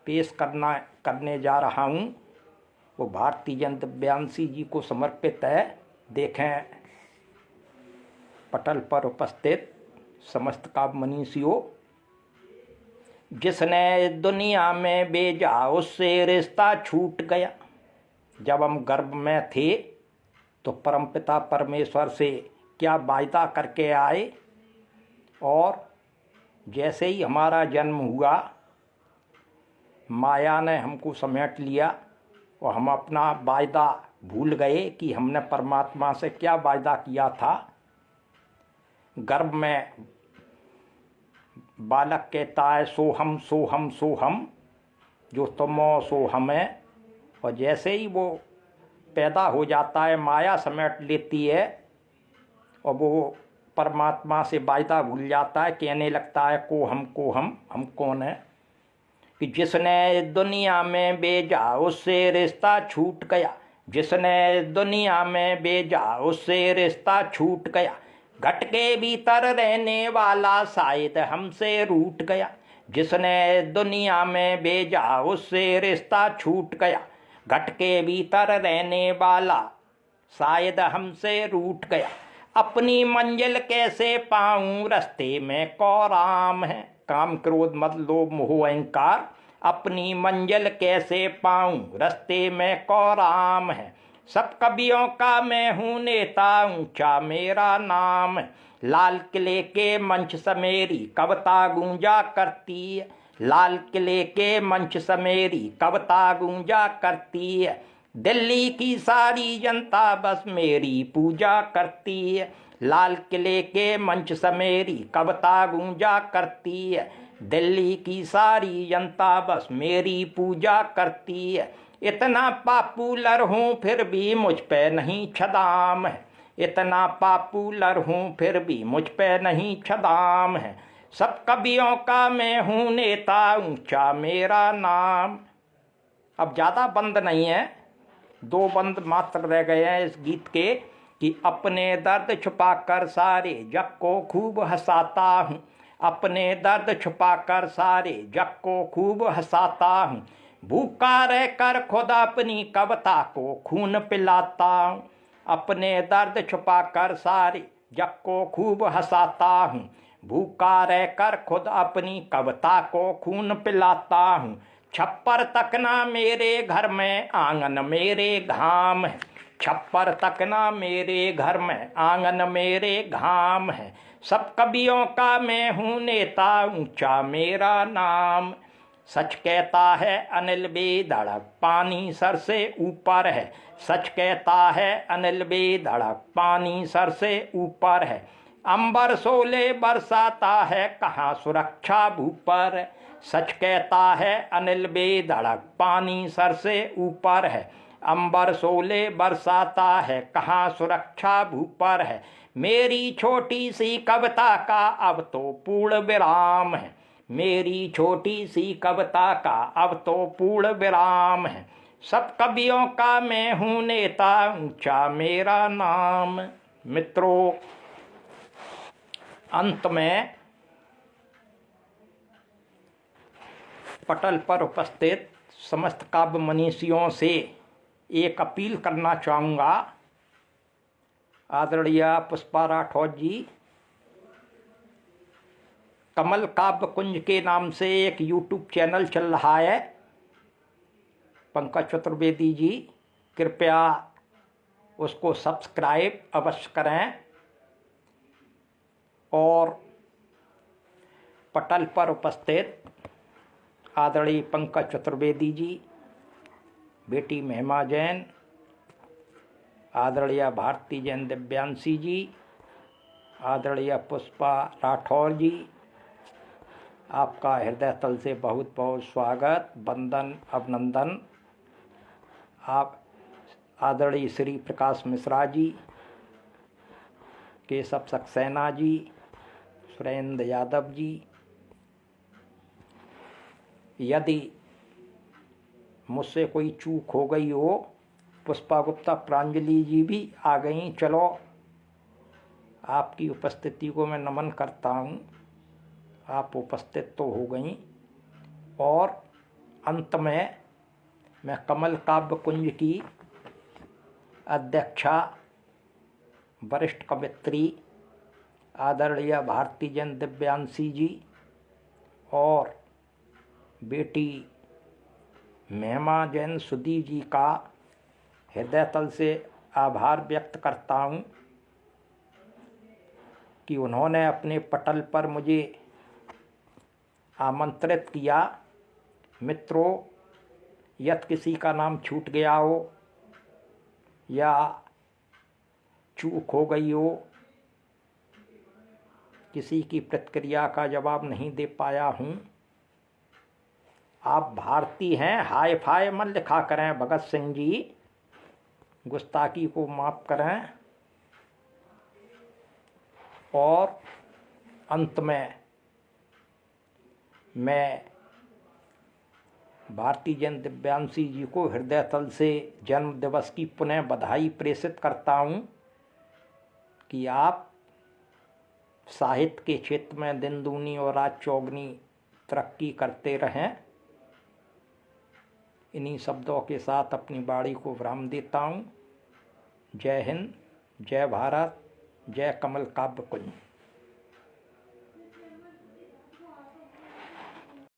पेश करने जा रहा हूँ वो भारती जैन दिव्यांशी जी को समर्पित है। देखें पटल पर उपस्थित समस्त काव्य मनीषियों, जिसने दुनिया में भेजा उससे रिश्ता छूट गया, जब हम गर्भ में थे तो परमपिता परमेश्वर से क्या वायदा करके आए, और जैसे ही हमारा जन्म हुआ माया ने हमको समेट लिया और हम अपना वायदा भूल गए कि हमने परमात्मा से क्या वायदा किया था। गर्भ में बालक कहता है सोहम सोहम सोहम, जो तुमो सो हमें, और जैसे ही वो पैदा हो जाता है माया समेट लेती है और वो परमात्मा से वायदा भूल जाता है, कहने लगता है को हम कौन है, कि जिसने दुनिया में भेजा उससे रिश्ता छूट गया, जिसने दुनिया में भेजा उससे रिश्ता छूट गया, घट के भीतर रहने वाला शायद हमसे रूठ गया, जिसने दुनिया में भेजा उससे रिश्ता छूट गया, घट के भीतर रहने वाला शायद हमसे रूठ गया, अपनी मंजिल कैसे पाऊं रास्ते में कौराम है, काम क्रोध मद लोभ मोह अहंकार, अपनी मंजिल कैसे पाऊं रास्ते में कौराम है, सब कवियों का मैं हूँ नेता ऊंचा मेरा नाम है, लाल किले के मंच से मेरी कविता गूंजा करती है, लाल किले के मंच से मेरी कविता गूंजा करती है, दिल्ली की सारी जनता बस मेरी पूजा करती है, लाल किले के मंच से मेरी कविता गूंजा करती है। दिल्ली की सारी जनता बस मेरी पूजा करती है। इतना पॉपुलर हूँ फिर भी मुझ पे नहीं छदाम है। इतना पॉपुलर हूँ फिर भी मुझ पे नहीं छदाम है। सब कवियों का मैं हूँ नेता, ऊंचा मेरा नाम। अब ज़्यादा बंद नहीं है, 2 बंद मात्र रह गए हैं इस गीत के कि अपने दर्द छुपाकर सारे जग को खूब हंसाता हूँ। अपने दर्द छुपाकर सारे जग को खूब हंसाता हूँ। भूखा रहकर खुद अपनी कविता को खून पिलाता हूँ। अपने दर्द छुपाकर सारे जग को खूब हंसाता हूँ। भूखा रहकर खुद अपनी कविता को खून पिलाता हूँ। छप्पर तक ना मेरे घर में आंगन मेरे घाम है। छप्पर तक ना मेरे घर में आंगन मेरे घाम है। सब कवियों का मैं हूँ नेता, ऊंचा मेरा नाम। सच कहता है अनिल बेधड़क पानी सर से ऊपर है। सच कहता है अनिल बेधड़क पानी सर से ऊपर है। अंबर सोले बरसाता है कहाँ सुरक्षा भूपर है। सच कहता है अनिल बेधड़क पानी सर से ऊपर है। अंबर सोले बरसाता है कहाँ सुरक्षा भूपर है। मेरी छोटी सी कविता का अब तो पूर्ण विराम है। मेरी छोटी सी कविता का अब तो पूर्ण विराम है। सब कवियों का मैं हूँ नेता, ऊंचा मेरा नाम। मित्रों, अंत में पटल पर उपस्थित समस्त काव्य मनीषियों से एक अपील करना चाहूँगा। आदरणीय पुष्पा राठौर जी, कमल काव्य कुंज के नाम से एक यूट्यूब चैनल चल रहा है। पंकज चतुर्वेदी जी, कृपया उसको सब्सक्राइब अवश्य करें। और पटल पर उपस्थित आदरणीय पंकज चतुर्वेदी जी, बेटी महिमा जैन, आदरणीय भारती जैन दिव्यांशी जी, आदरणीय पुष्पा राठौर जी, आपका हृदय तल से बहुत बहुत स्वागत, वंदन, अभिनंदन। आप आदरणीय श्री प्रकाश मिश्रा जी, केशव सक्सेना जी, सुरेंद्र यादव जी, यदि मुझसे कोई चूक हो गई हो, पुष्पा गुप्ता प्रांजलि जी भी आ गई, चलो आपकी उपस्थिति को मैं नमन करता हूँ, आप उपस्थित तो हो गई। और अंत में मैं कमल काव्य कुंज की अध्यक्षा वरिष्ठ कवित्री आदरणीय भारती जैन दिव्यांशी जी और बेटी महिमा जैन सुधी जी का हृदय तल से आभार व्यक्त करता हूँ कि उन्होंने अपने पटल पर मुझे आमंत्रित किया। मित्रों, यदि किसी का नाम छूट गया हो या चूक हो गई हो, किसी की प्रतिक्रिया का जवाब नहीं दे पाया हूँ, आप भारतीय हैं, हाय फाय मत लिखा करें भगत सिंह जी, गुस्ताखी को माफ़ करें। और अंत में मैं भारती जैन दिव्यांशी जी को हृदय तल से जन्म दिवस की पुनः बधाई प्रेषित करता हूँ कि आप साहित्य के क्षेत्र में दिन दूनी और रात चौगनी तरक्की करते रहें। इन्हीं शब्दों के साथ अपनी वाणी को विराम देता हूँ। जय हिंद, जय भारत, जय कमल काव्य कुंज।